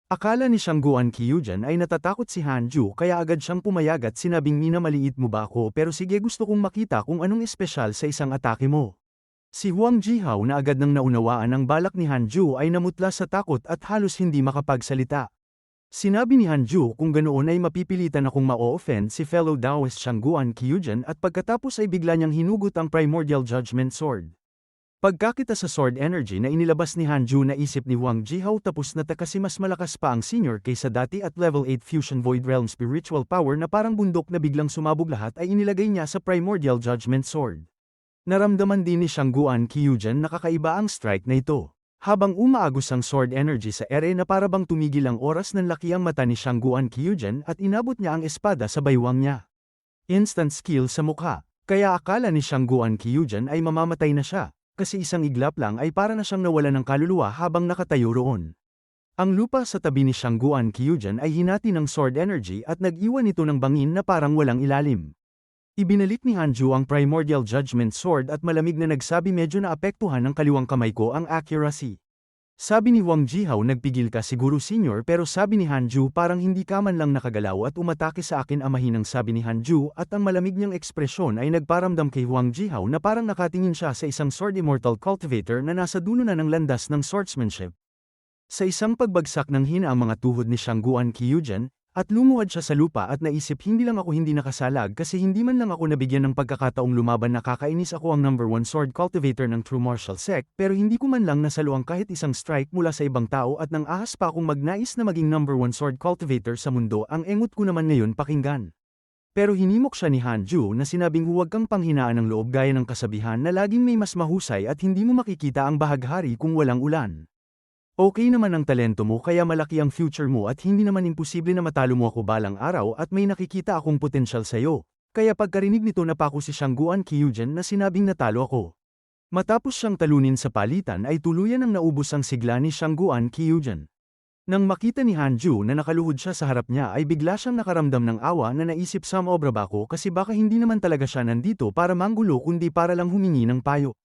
Akala ni Shangguan Kyujan ay natatakot si Hanju kaya agad siyang pumayag at sinabing minamaliit mo ba ako pero sige gusto kong makita kung anong espesyal sa isang atake mo. Si Huang Jihao na agad nang naunawaan ang balak ni Hanju ay namutla sa takot at halos hindi makapagsalita. Sinabi ni Hanju kung ganoon ay mapipilitan akong ma-offend si fellow Taoist Shangguan Kyujan at pagkatapos ay bigla niyang hinugot ang Primordial Judgment Sword. Pagkakita sa sword energy na inilabas ni Hanju na isip ni Huang Jihao tapos na kasi mas malakas pa ang senior kaysa dati at level 8 Fusion Void Realm spiritual power na parang bundok na biglang sumabog lahat ay inilagay niya sa Primordial Judgment Sword. Naramdaman din ni Shangguan Kyujan na kakaiba ang strike na ito. Habang umaagos ang sword energy sa ere na para bang tumigil ang oras ng laki ang mata ni Shangguan Kyujan at inabot niya ang espada sa baywang niya. Instant skill sa mukha, kaya akala ni Shangguan Kyujan ay mamamatay na siya, kasi isang iglap lang ay para na siyang nawala ng kaluluwa habang nakatayo roon. Ang lupa sa tabi ni Shangguan Kyujan ay hinati ng sword energy at nag-iwan ito ng bangin na parang walang ilalim. Ibinalik ni Hanju ang Primordial Judgment Sword at malamig na nagsabi medyo naapektuhan ng kaliwang kamay ko ang accuracy. Sabi ni Wang Jihao nagpigil ka siguro senior pero sabi ni Hanju parang hindi ka man lang nakagalaw at umatake sa akin ang mahinang sabi ni Hanju at ang malamig niyang ekspresyon ay nagparamdam kay Wang Jihao na parang nakatingin siya sa isang Sword Immortal Cultivator na nasa dulo na ng landas ng swordsmanship. Sa isang pagbagsak ng hina ang mga tuhod ni Shangguan Kyujan, at lumuhad siya sa lupa at naisip hindi lang ako hindi nakasalag kasi hindi man lang ako nabigyan ng pagkakataong lumaban nakakainis ako ang number 1 sword cultivator ng True Martial Sect pero hindi ko man lang nasalo ang kahit isang strike mula sa ibang tao at nang ahas pa akong magnais na maging number 1 sword cultivator sa mundo ang engot ko naman ngayon pakinggan. Pero hinimok siya ni Hanju na sinabing huwag kang panghinaan ng loob gaya ng kasabihan na laging may mas mahusay at hindi mo makikita ang bahaghari kung walang ulan. Okay naman ang talento mo kaya malaki ang future mo at hindi naman imposible na matalo mo ako balang araw at may nakikita akong potensyal sa'yo. Kaya pagkarinig nito napako si Shangguan Kyujan na sinabing natalo ako. Matapos siyang talunin sa palitan ay tuluyan ang naubos ang sigla ni Shangguan Kyujan. Nang makita ni Hanju na nakaluhod siya sa harap niya ay bigla siyang nakaramdam ng awa na naisip sumobra ba ako kasi baka hindi naman talaga siya nandito para manggulo kundi para lang humingi ng payo.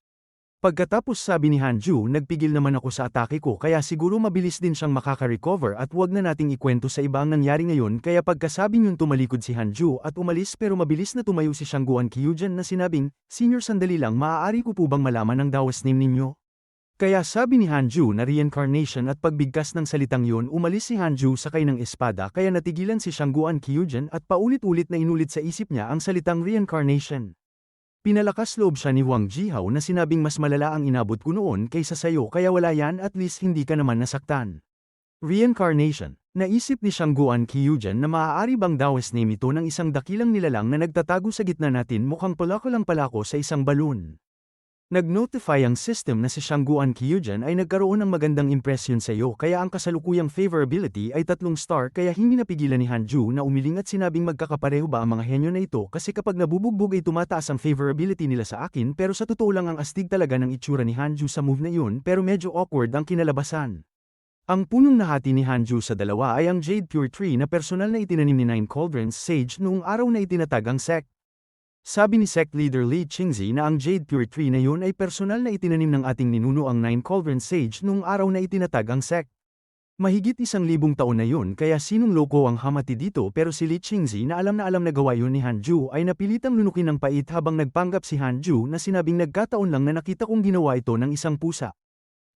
Pagkatapos sabi ni Hanju nagpigil naman ako sa atake ko kaya siguro mabilis din siyang makaka-recover at wag na nating ikwento sa iba ang nangyari ngayon kaya pagkasabi niyong tumalikod si Hanju at umalis pero mabilis na tumayo si Shangguan Kyujan na sinabing, Senior sandali lang maaari ko po bang malaman ang dawas name ninyo? Kaya sabi ni Hanju na reincarnation at pagbigkas ng salitang yun umalis si Hanju sakay ng espada kaya natigilan si Shangguan Kyujan at paulit-ulit na inulit sa isip niya ang salitang reincarnation. Pinalakas loob siya ni Wang Jihao na sinabing mas malala ang inabot ko noon kaysa sayo kaya wala yan at least hindi ka naman nasaktan. Reincarnation. Naisip ni Shangguan Kyujan na maaari bang dawes name ito ng isang dakilang nilalang na nagtatago sa gitna natin mukhang palako lang pala ko sa isang balloon. Nag-notify ang system na si Shangguan Kyujan ay nagkaroon ng magandang impresyon sa iyo kaya ang kasalukuyang favorability ay 3 star kaya hindi napigilan ni Hanju na umiling at sinabing magkakapareho ba ang mga henyo na ito kasi kapag nabubugbog ay tumataas ang favorability nila sa akin pero sa totoo lang ang astig talaga ng itsura ni Hanju sa move na yun pero medyo awkward ang kinalabasan. Ang punong nahati ni Hanju sa dalawa ay ang Jade Pure Tree na personal na itinanim ni Nine Cauldrons Sage noong araw na itinatag ang sect. Sabi ni sect leader Li Qingzi na ang Jade Pure Tree na yun ay personal na itinanim ng ating ninuno ang Nine Cauldrons Sage noong araw na itinatag ang sect. Mahigit 1,000 taon na yun kaya sinong loko ang hamati dito pero si Li Qingzi na alam na gawa yun ni Hanju ay napilitang lunukin ng pait habang nagpanggap si Hanju na sinabing nagkataon lang na nakita kong ginawa ito ng isang pusa.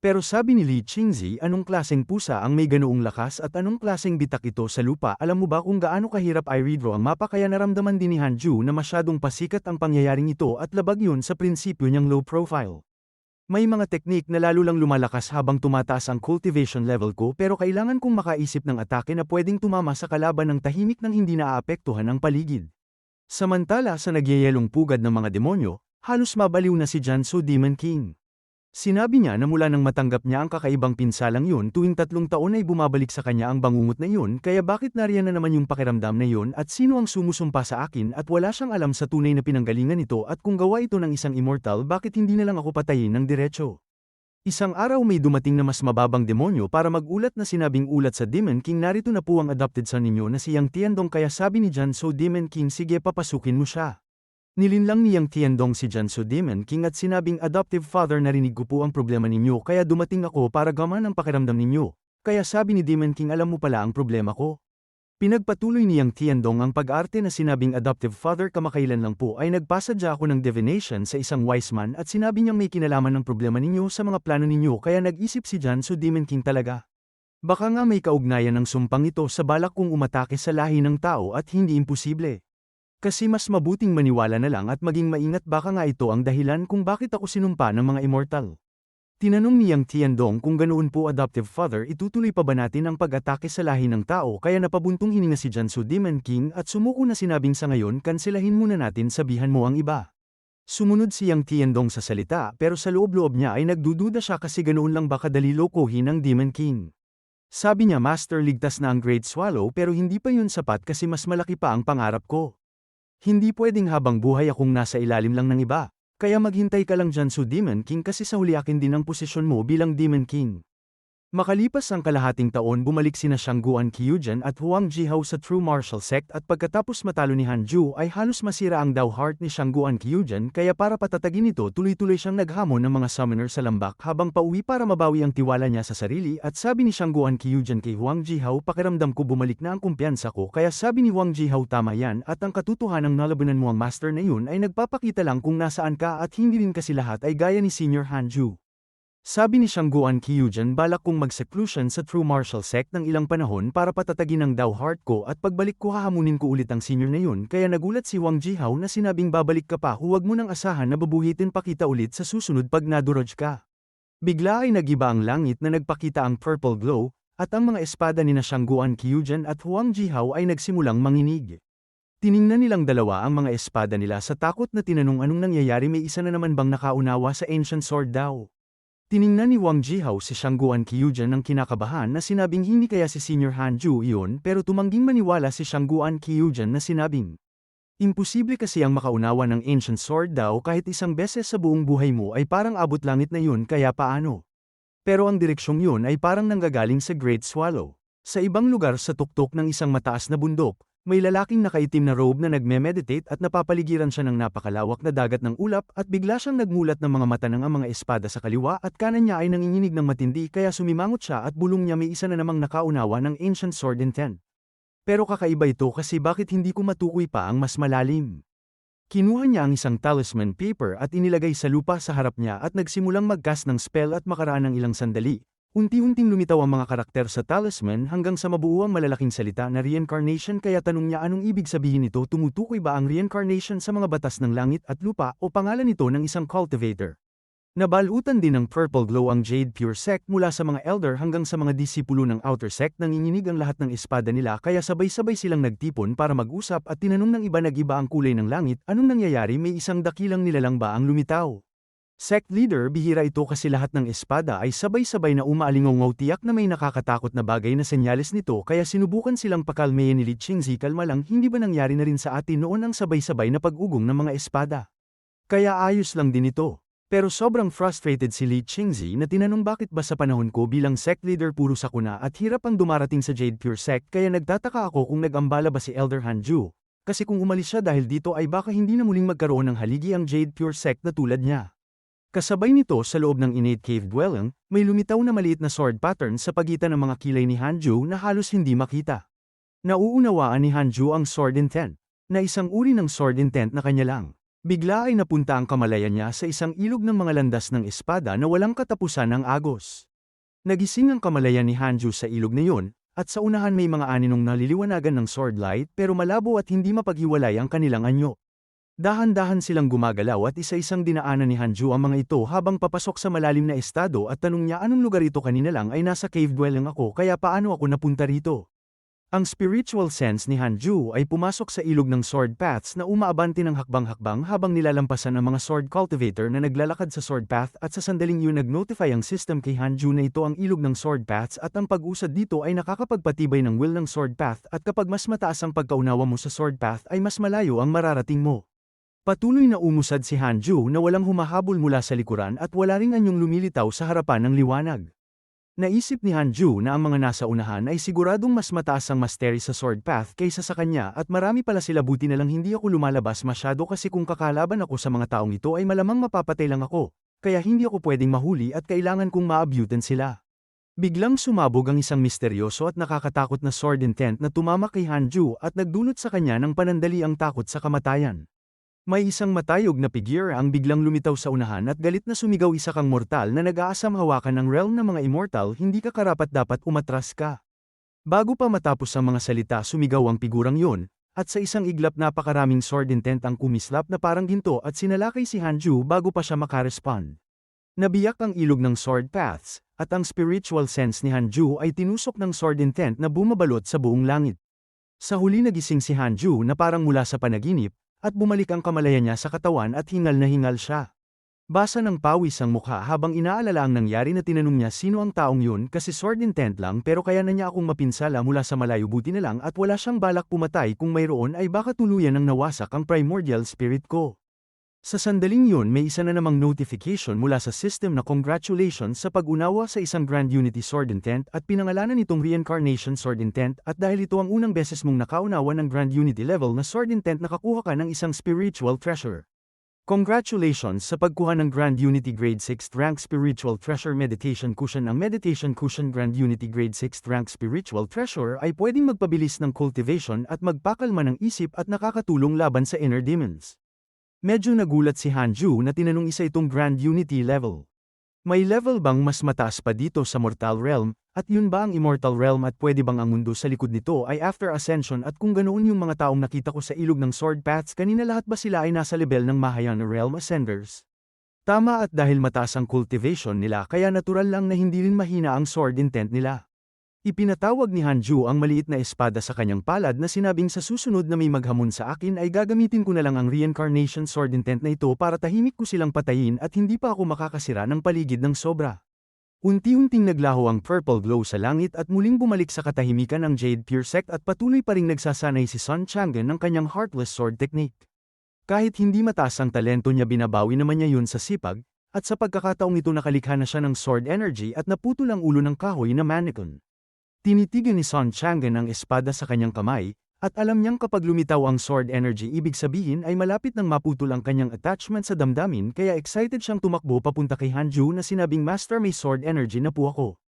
Pero sabi ni Li Qingzi anong klaseng pusa ang may ganoong lakas at anong klaseng bitak ito sa lupa alam mo ba kung gaano kahirap i-redraw ang mapa kaya naramdaman din ni Hanju na masyadong pasikat ang pangyayaring ito at labag yun sa prinsipyo niyang low profile. May mga teknik na lalo lang lumalakas habang tumataas ang cultivation level ko pero kailangan kong makaisip ng atake na pwedeng tumama sa kalaban ng tahimik nang hindi naaapektuhan ang paligid. Samantala sa nagyayelong pugad ng mga demonyo, halos mabaliw na si Jansu Demon King. Sinabi niya na mula nang matanggap niya ang kakaibang pinsalang yun tuwing 3 taon ay bumabalik sa kanya ang bangungot na yun kaya bakit nariyan na naman yung pakiramdam na yun at sino ang sumusumpa sa akin at wala siyang alam sa tunay na pinanggalingan nito at kung gawa ito ng isang immortal bakit hindi na lang ako patayin ng diretso. Isang araw may dumating na mas mababang demonyo para magulat na sinabing ulat sa Demon King narito na po ang adopted son ninyo na si Yang Tiandong kaya sabi ni Jansu Demon King sige papasukin mo siya. Nilinlang niyang Tiandong si Jansu Demon King at sinabing adoptive father narinig ko po ang problema ninyo kaya dumating ako para gaman ang pakiramdam ninyo. Kaya sabi ni Demon King alam mo pala ang problema ko. Pinagpatuloy niyang Tiandong ang pag-arte na sinabing adoptive father kamakailan lang po ay nagpasadya ako ng divination sa isang wise man at sinabi niyang may kinalaman ng problema ninyo sa mga plano ninyo kaya nag-isip si Jansu Demon King talaga. Baka nga may kaugnayan ng sumpang ito sa balak kong umatake sa lahi ng tao at hindi imposible. Kasi mas mabuting maniwala na lang at maging maingat baka nga ito ang dahilan kung bakit ako sinumpa ng mga immortal. Tinanong niyang Tiandong kung ganoon po adoptive father itutuloy pa ba natin ang pag-atake sa lahi ng tao kaya napabuntong hininga si Jansu Demon King at sumuko na sinabing sa ngayon kanselahin muna natin sabihan mo ang iba. Sumunod siyang Tiandong sa salita pero sa loob-loob niya ay nagdududa siya kasi ganoon lang ba kadali lokohin ang Demon King. Sabi niya Master ligtas na ang Great Swallow pero hindi pa yun sapat kasi mas malaki pa ang pangarap ko. Hindi pwedeng habang buhay akong nasa ilalim lang ng iba, kaya maghintay ka lang Jansu Demon King kasi sa huli akin din ang posisyon mo bilang Demon King. Makalipas ang kalahating taon bumalik sina Shangguan Kyujan at Huang Jihao sa True Martial Sect at pagkatapos matalo ni Hanju ay halos masira ang Dao Heart ni Shangguan Kyujan kaya para patatagin ito tuloy-tuloy siyang naghamon ng mga summoner sa lambak habang pauwi para mabawi ang tiwala niya sa sarili at sabi ni Shangguan Kyujan kay Huang Jihao pakiramdam ko bumalik na ang kumpiyansa ko kaya sabi ni Huang Jihao tama yan at ang katotohanan ng nalabanan mo ang master na yun ay nagpapakita lang kung nasaan ka at hindi rin kasi lahat ay gaya ni Senior Hanju. Sabi ni Shangguan Kyujan balak kong mag-seclusion sa True Martial Sect ng ilang panahon para patatagin ang Dao Heart ko at pagbalik ko hahamunin ko ulit ang senior na yun kaya nagulat si Huang Jihao na sinabing babalik ka pa huwag mo nang asahan na babuhitin pa kita ulit sa susunod pag naduroj ka. Bigla ay nagiba ang langit na nagpakita ang purple glow at ang mga espada ni na Shangguan Kyujan at Huang Jihao ay nagsimulang manginig. Tiningnan nilang dalawa ang mga espada nila sa takot na tinanong anong nangyayari may isa na naman bang nakaunawa sa Ancient Sword Dao. Tiningnan ni Huang Jihao si Shangguan Kyujan ng kinakabahan na sinabing hindi kaya si Senior Hanju iyon pero tumangging maniwala si Shangguan Kyujan na sinabing, imposible kasi ang makaunawa ng Ancient Sword Dao kahit isang beses sa buong buhay mo ay parang abot langit na yun kaya paano? Pero ang direksyong yun ay parang nanggagaling sa Great Swallow. Sa ibang lugar sa tuktok ng isang mataas na bundok, may lalaking nakaitim na robe na nagme-meditate at napapaligiran siya ng napakalawak na dagat ng ulap at bigla siyang nagmulat ng mga mata ng ang mga espada sa kaliwa at kanan niya ay nanginginig ng matindi kaya sumimangot siya at bulong niya may isa na namang nakaunawa ng Ancient Sword Intent. Pero kakaiba ito kasi bakit hindi ko matukoy pa ang mas malalim. Kinuha niya ang isang talisman paper at inilagay sa lupa sa harap niya at nagsimulang mag-cast ng spell at makaraan ng ilang sandali. Unti-unting lumitaw ang mga karakter sa talisman hanggang sa mabuo ang malalaking salita na reincarnation kaya tanong niya anong ibig sabihin nito tumutukoy ba ang reincarnation sa mga batas ng langit at lupa o pangalan nito ng isang cultivator. Nabalutan din ng purple glow ang Jade Pure Sect mula sa mga elder hanggang sa mga disipulo ng Outer Sect nanginginig ang lahat ng espada nila kaya sabay-sabay silang nagtipon para mag-usap at tinanong ng iba nag-iba ang kulay ng langit anong nangyayari may isang dakilang nilalang ba ang lumitaw. Sect leader bihira ito kasi lahat ng espada ay sabay-sabay na umaalingaw tiyak na may nakakatakot na bagay na senyales nito kaya sinubukan silang pakalmayan ni Li Qingzi kalma lang hindi ba nangyari na rin sa atin noon ang sabay-sabay na pag-ugong ng mga espada. Kaya ayos lang din ito. Pero sobrang frustrated si Li Qingzi na tinanong bakit ba sa panahon ko bilang sect leader puro sakuna at hirap ang dumarating sa Jade Pure Sect kaya nagtataka ako kung nag-ambala ba si Elder Hanju. Kasi kung umalis siya dahil dito ay baka hindi na muling magkaroon ng haligi ang Jade Pure Sect na tulad niya. Kasabay nito sa loob ng innate cave dwelling, may lumitaw na maliit na sword pattern sa pagitan ng mga kilay ni Hanju na halos hindi makita. Nauunawaan ni Hanju ang sword intent, na isang uri ng sword intent na kanya lang. Bigla ay napunta ang kamalayan niya sa isang ilog ng mga landas ng espada na walang katapusan ng agos. Nagising ang kamalayan ni Hanju sa ilog na yun, at sa unahan may mga aninong naliliwanagan ng sword light pero malabo at hindi mapaghiwalay ang kanilang anyo. Dahan-dahan silang gumagalaw at isa-isang dinaanan ni Hanju ang mga ito habang papasok sa malalim na estado at tanong niya anong lugar ito kanina lang ay nasa cave dwelling ako kaya paano ako napunta rito. Ang spiritual sense ni Hanju ay pumasok sa ilog ng sword paths na umaabante ng hakbang-hakbang habang nilalampasan ang mga sword cultivator na naglalakad sa sword path at sa sandaling yun nag-notify ang system kay Hanju na ito ang ilog ng sword paths at ang pag-usad dito ay nakakapagpatibay ng will ng sword path at kapag mas mataas ang pagkaunawa mo sa sword path ay mas malayo ang mararating mo. Patuloy na umusad si Hanju na walang humahabol mula sa likuran at wala ring anyong lumilitaw sa harapan ng liwanag. Naisip ni Hanju na ang mga nasa unahan ay siguradong mas mataas ang mastery sa sword path kaysa sa kanya at marami pala sila buti na lang hindi ako lumalabas masyado kasi kung kakalaban ako sa mga taong ito ay malamang mapapatay lang ako, kaya hindi ako pwedeng mahuli at kailangan kong maabutan sila. Biglang sumabog ang isang misteryoso at nakakatakot na sword intent na tumama kay Hanju at nagdulot sa kanya ng panandali ang takot sa kamatayan. May isang matayog na figure ang biglang lumitaw sa unahan at galit na sumigaw isa kang mortal na nag-aasam hawakan ng realm ng mga immortal hindi ka karapat-dapat umatras ka. Bago pa matapos ang mga salita sumigaw ang figurang yon, at sa isang iglap napakaraming sword intent ang kumislap na parang ginto at sinalakay si Hanju bago pa siya makarespond. Nabiyak ang ilog ng sword paths, at ang spiritual sense ni Hanju ay tinusok ng sword intent na bumabalot sa buong langit. Sa huli nagising si Hanju na parang mula sa panaginip, at bumalik ang kamalayan niya sa katawan at hingal na hingal siya. Basa ng pawis ang mukha habang inaalala ang nangyari na tinanong niya sino ang taong yun kasi sword intent lang pero kaya na niya akong mapinsala mula sa malayo buti na lang at wala siyang balak pumatay kung mayroon ay baka tuluyan ng nawasak ang primordial spirit ko. Sa sandaling yun may isa na namang notification mula sa system na congratulations sa pag-unawa sa isang Grand Unity Sword Intent at pinangalanan itong Reincarnation Sword Intent at dahil ito ang unang beses mong nakaunawa ng Grand Unity level na Sword Intent nakakuha ka ng isang Spiritual Treasure. Congratulations sa pagkuha ng Grand Unity Grade 6th Rank Spiritual Treasure Meditation Cushion. Ang Meditation Cushion Grand Unity Grade 6th Rank Spiritual Treasure ay pwedeng magpabilis ng cultivation at magpakalma ng isip at nakakatulong laban sa inner demons. Medyo nagulat si Hanju na tinanong isa itong Grand Unity level. May level bang mas mataas pa dito sa Mortal Realm, at yun ba ang Immortal Realm at pwede bang ang mundo sa likod nito ay After Ascension at kung ganoon yung mga taong nakita ko sa ilog ng Sword Paths kanina lahat ba sila ay nasa level ng Mahayana Realm Ascenders? Tama at dahil mataas ang cultivation nila kaya natural lang na hindi rin mahina ang sword intent nila. Ipinatawag ni Hanju ang maliit na espada sa kanyang palad na sinabing sa susunod na may maghamon sa akin ay gagamitin ko na lang ang Reincarnation Sword Intent na ito para tahimik ko silang patayin at hindi pa ako makakasira ng paligid ng sobra. Unti-unting naglaho ang purple glow sa langit at muling bumalik sa katahimikan ang Jade Pure Sect at patuloy pa ring nagsasanay si Sun Chang'e ng kanyang Heartless Sword Technique. Kahit hindi mataas ang talento niya binabawi naman niya yun sa sipag, at sa pagkakataong ito nakalikha na siya ng Sword Energy at naputol ang ulo ng kahoy na mannequin. Tinitigan ni Sun Chang'e ang espada sa kanyang kamay, at alam niyang kapag lumitaw ang sword energy ibig sabihin ay malapit nang maputol ang kanyang attachment sa damdamin kaya excited siyang tumakbo papunta kay Hanju na sinabing Master may sword energy na po ako.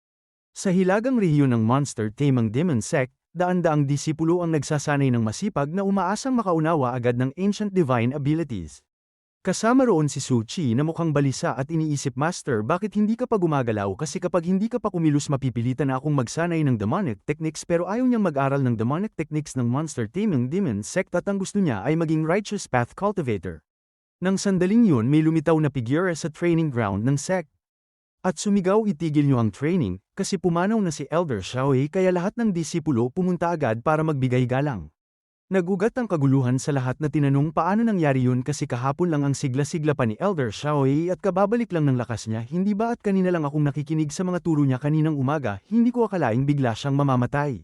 Sa hilagang rehiyon ng Monster Tamang Demon Sect, daan-daang disipulo ang nagsasanay ng masipag na umaasang makaunawa agad ng ancient divine abilities. Kasama roon si Su Chi na mukhang balisa at iniisip Master bakit hindi ka pa gumagalaw kasi kapag hindi ka pa kumilos mapipilitan na akong magsanay ng demonic techniques pero ayaw niyang mag-aral ng demonic techniques ng Monster Taming Demon Sect at ang gusto niya ay maging Righteous Path Cultivator. Nang sandaling yun may lumitaw na figure sa training ground ng sect. At sumigaw itigil niyo ang training kasi pumanaw na si Elder Xiaohe kaya lahat ng disipulo pumunta agad para magbigay galang. Nagugat ang kaguluhan sa lahat na tinanong paano nangyari yun kasi kahapon lang ang sigla-sigla pa ni Elder Xiaohe at kababalik lang ng lakas niya hindi ba at kanina lang akong nakikinig sa mga turo niya kaninang umaga hindi ko akalaing bigla siyang mamamatay.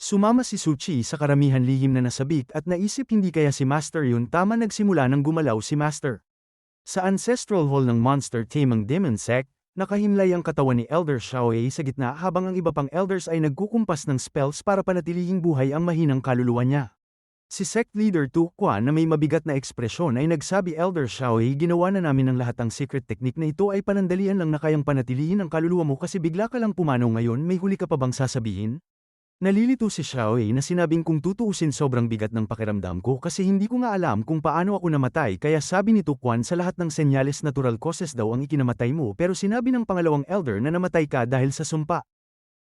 Sumama si Su Chi sa karamihan lihim na nasabik at naisip hindi kaya si Master yun tama nagsimula ng gumalaw si Master. Sa Ancestral Hall ng Monster Tamang Demon Sect, nakahimlay ang katawan ni Elder Xiaohe sa gitna habang ang iba pang elders ay nagkukumpas ng spells para panatilihing buhay ang mahinang kaluluwa niya. Si Sect Leader Tu Quan na may mabigat na ekspresyon ay nagsabi Elder Xiaohe ginawa na namin ang lahat ang secret technique na ito ay panandalian lang na kayang panatilihin ang kaluluwa mo kasi bigla ka lang pumanaw ngayon may huli ka pa bang sasabihin? Nalilito si Xiaohe na sinabing kung tutuusin sobrang bigat ng pakiramdam ko kasi hindi ko nga alam kung paano ako namatay kaya sabi ni Tu Quan sa lahat ng senyales natural causes daw ang ikinamatay mo pero sinabi ng pangalawang elder na namatay ka dahil sa sumpa.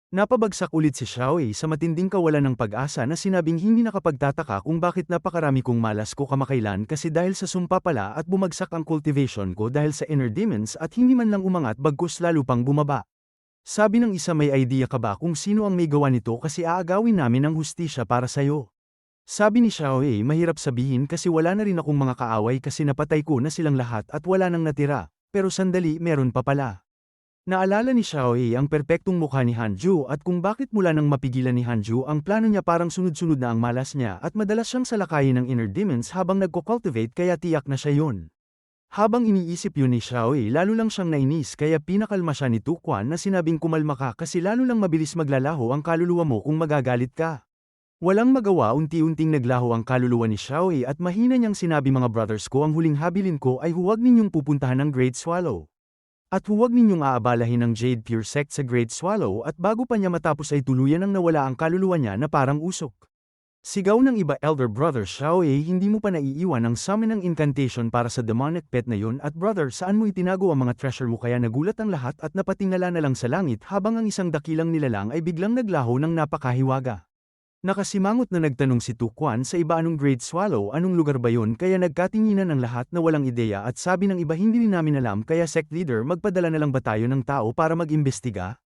Napabagsak ulit si Xiaohe sa matinding kawalan ng pag-asa na sinabing hindi nakapagtataka kung bakit napakarami kong malas ko kamakailan kasi dahil sa sumpa pala at bumagsak ang cultivation ko dahil sa inner demons at hindi man lang umangat bagkus lalo pang bumaba. Sabi ng isa may idea ka ba kung sino ang may gawa nito kasi aagawin namin ang hustisya para sayo. Sabi ni Xiaohe mahirap sabihin kasi wala na rin akong mga kaaway kasi napatay ko na silang lahat at wala nang natira, pero sandali meron pa pala. Naalala ni Xiaohe ang perpektong mukha ni Hanju at kung bakit mula nang mapigilan ni Hanju ang plano niya parang sunod-sunod na ang malas niya at madalas siyang salakayin ng inner demons habang nagko-cultivate kaya tiyak na siya yun. Habang iniisip yun ni Xiaohe lalo lang siyang nainis kaya pinakalma siya ni Tu Quan na sinabing kumalma ka kasi lalo lang mabilis maglalaho ang kaluluwa mo kung magagalit ka. Walang magawa unti-unting naglaho ang kaluluwa ni Xiaohe at mahina niyang sinabi mga brothers ko ang huling habilin ko ay huwag ninyong pupuntahan ng Great Swallow. At huwag ninyong aabalahin ang Jade Pure Sect sa Great Swallow at bago pa niya matapos ay tuluyan ang nawala ang kaluluwa niya na parang usok. Sigaw ng iba Elder Brother Xiaohe hindi mo pa naiiwan ang summon ng incantation para sa demonic pet na yun at brother saan mo itinago ang mga treasure mo kaya nagulat ang lahat at napatingala na lang sa langit habang ang isang dakilang nilalang ay biglang naglaho ng napakahiwaga. Nakasimangot na nagtanong si Tu Quan sa iba anong Great Swallow anong lugar ba yun kaya nagkatinginan ang lahat na walang ideya at sabi ng iba hindi rin namin alam kaya sect leader magpadala na lang ba tayo ng tao para mag-imbestiga?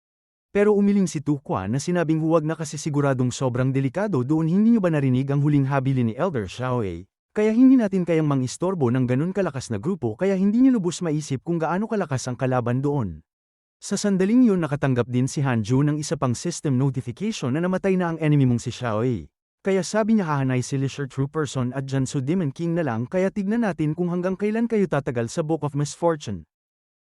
Pero umiling si Tu Quan na sinabing huwag na kasi siguradong sobrang delikado doon hindi nyo ba narinig ang huling habilin ni Elder Xiaohe? Kaya hindi natin kayang mangistorbo ng ganun kalakas na grupo kaya hindi nyo lubos maisip kung gaano kalakas ang kalaban doon. Sa sandaling yun nakatanggap din si Hanju ng isa pang system notification na namatay na ang enemy mong si Xiaohe. Kaya sabi niya hahanay si Lisher True Person at Jansu Demon King na lang kaya tignan natin kung hanggang kailan kayo tatagal sa Book of Misfortune.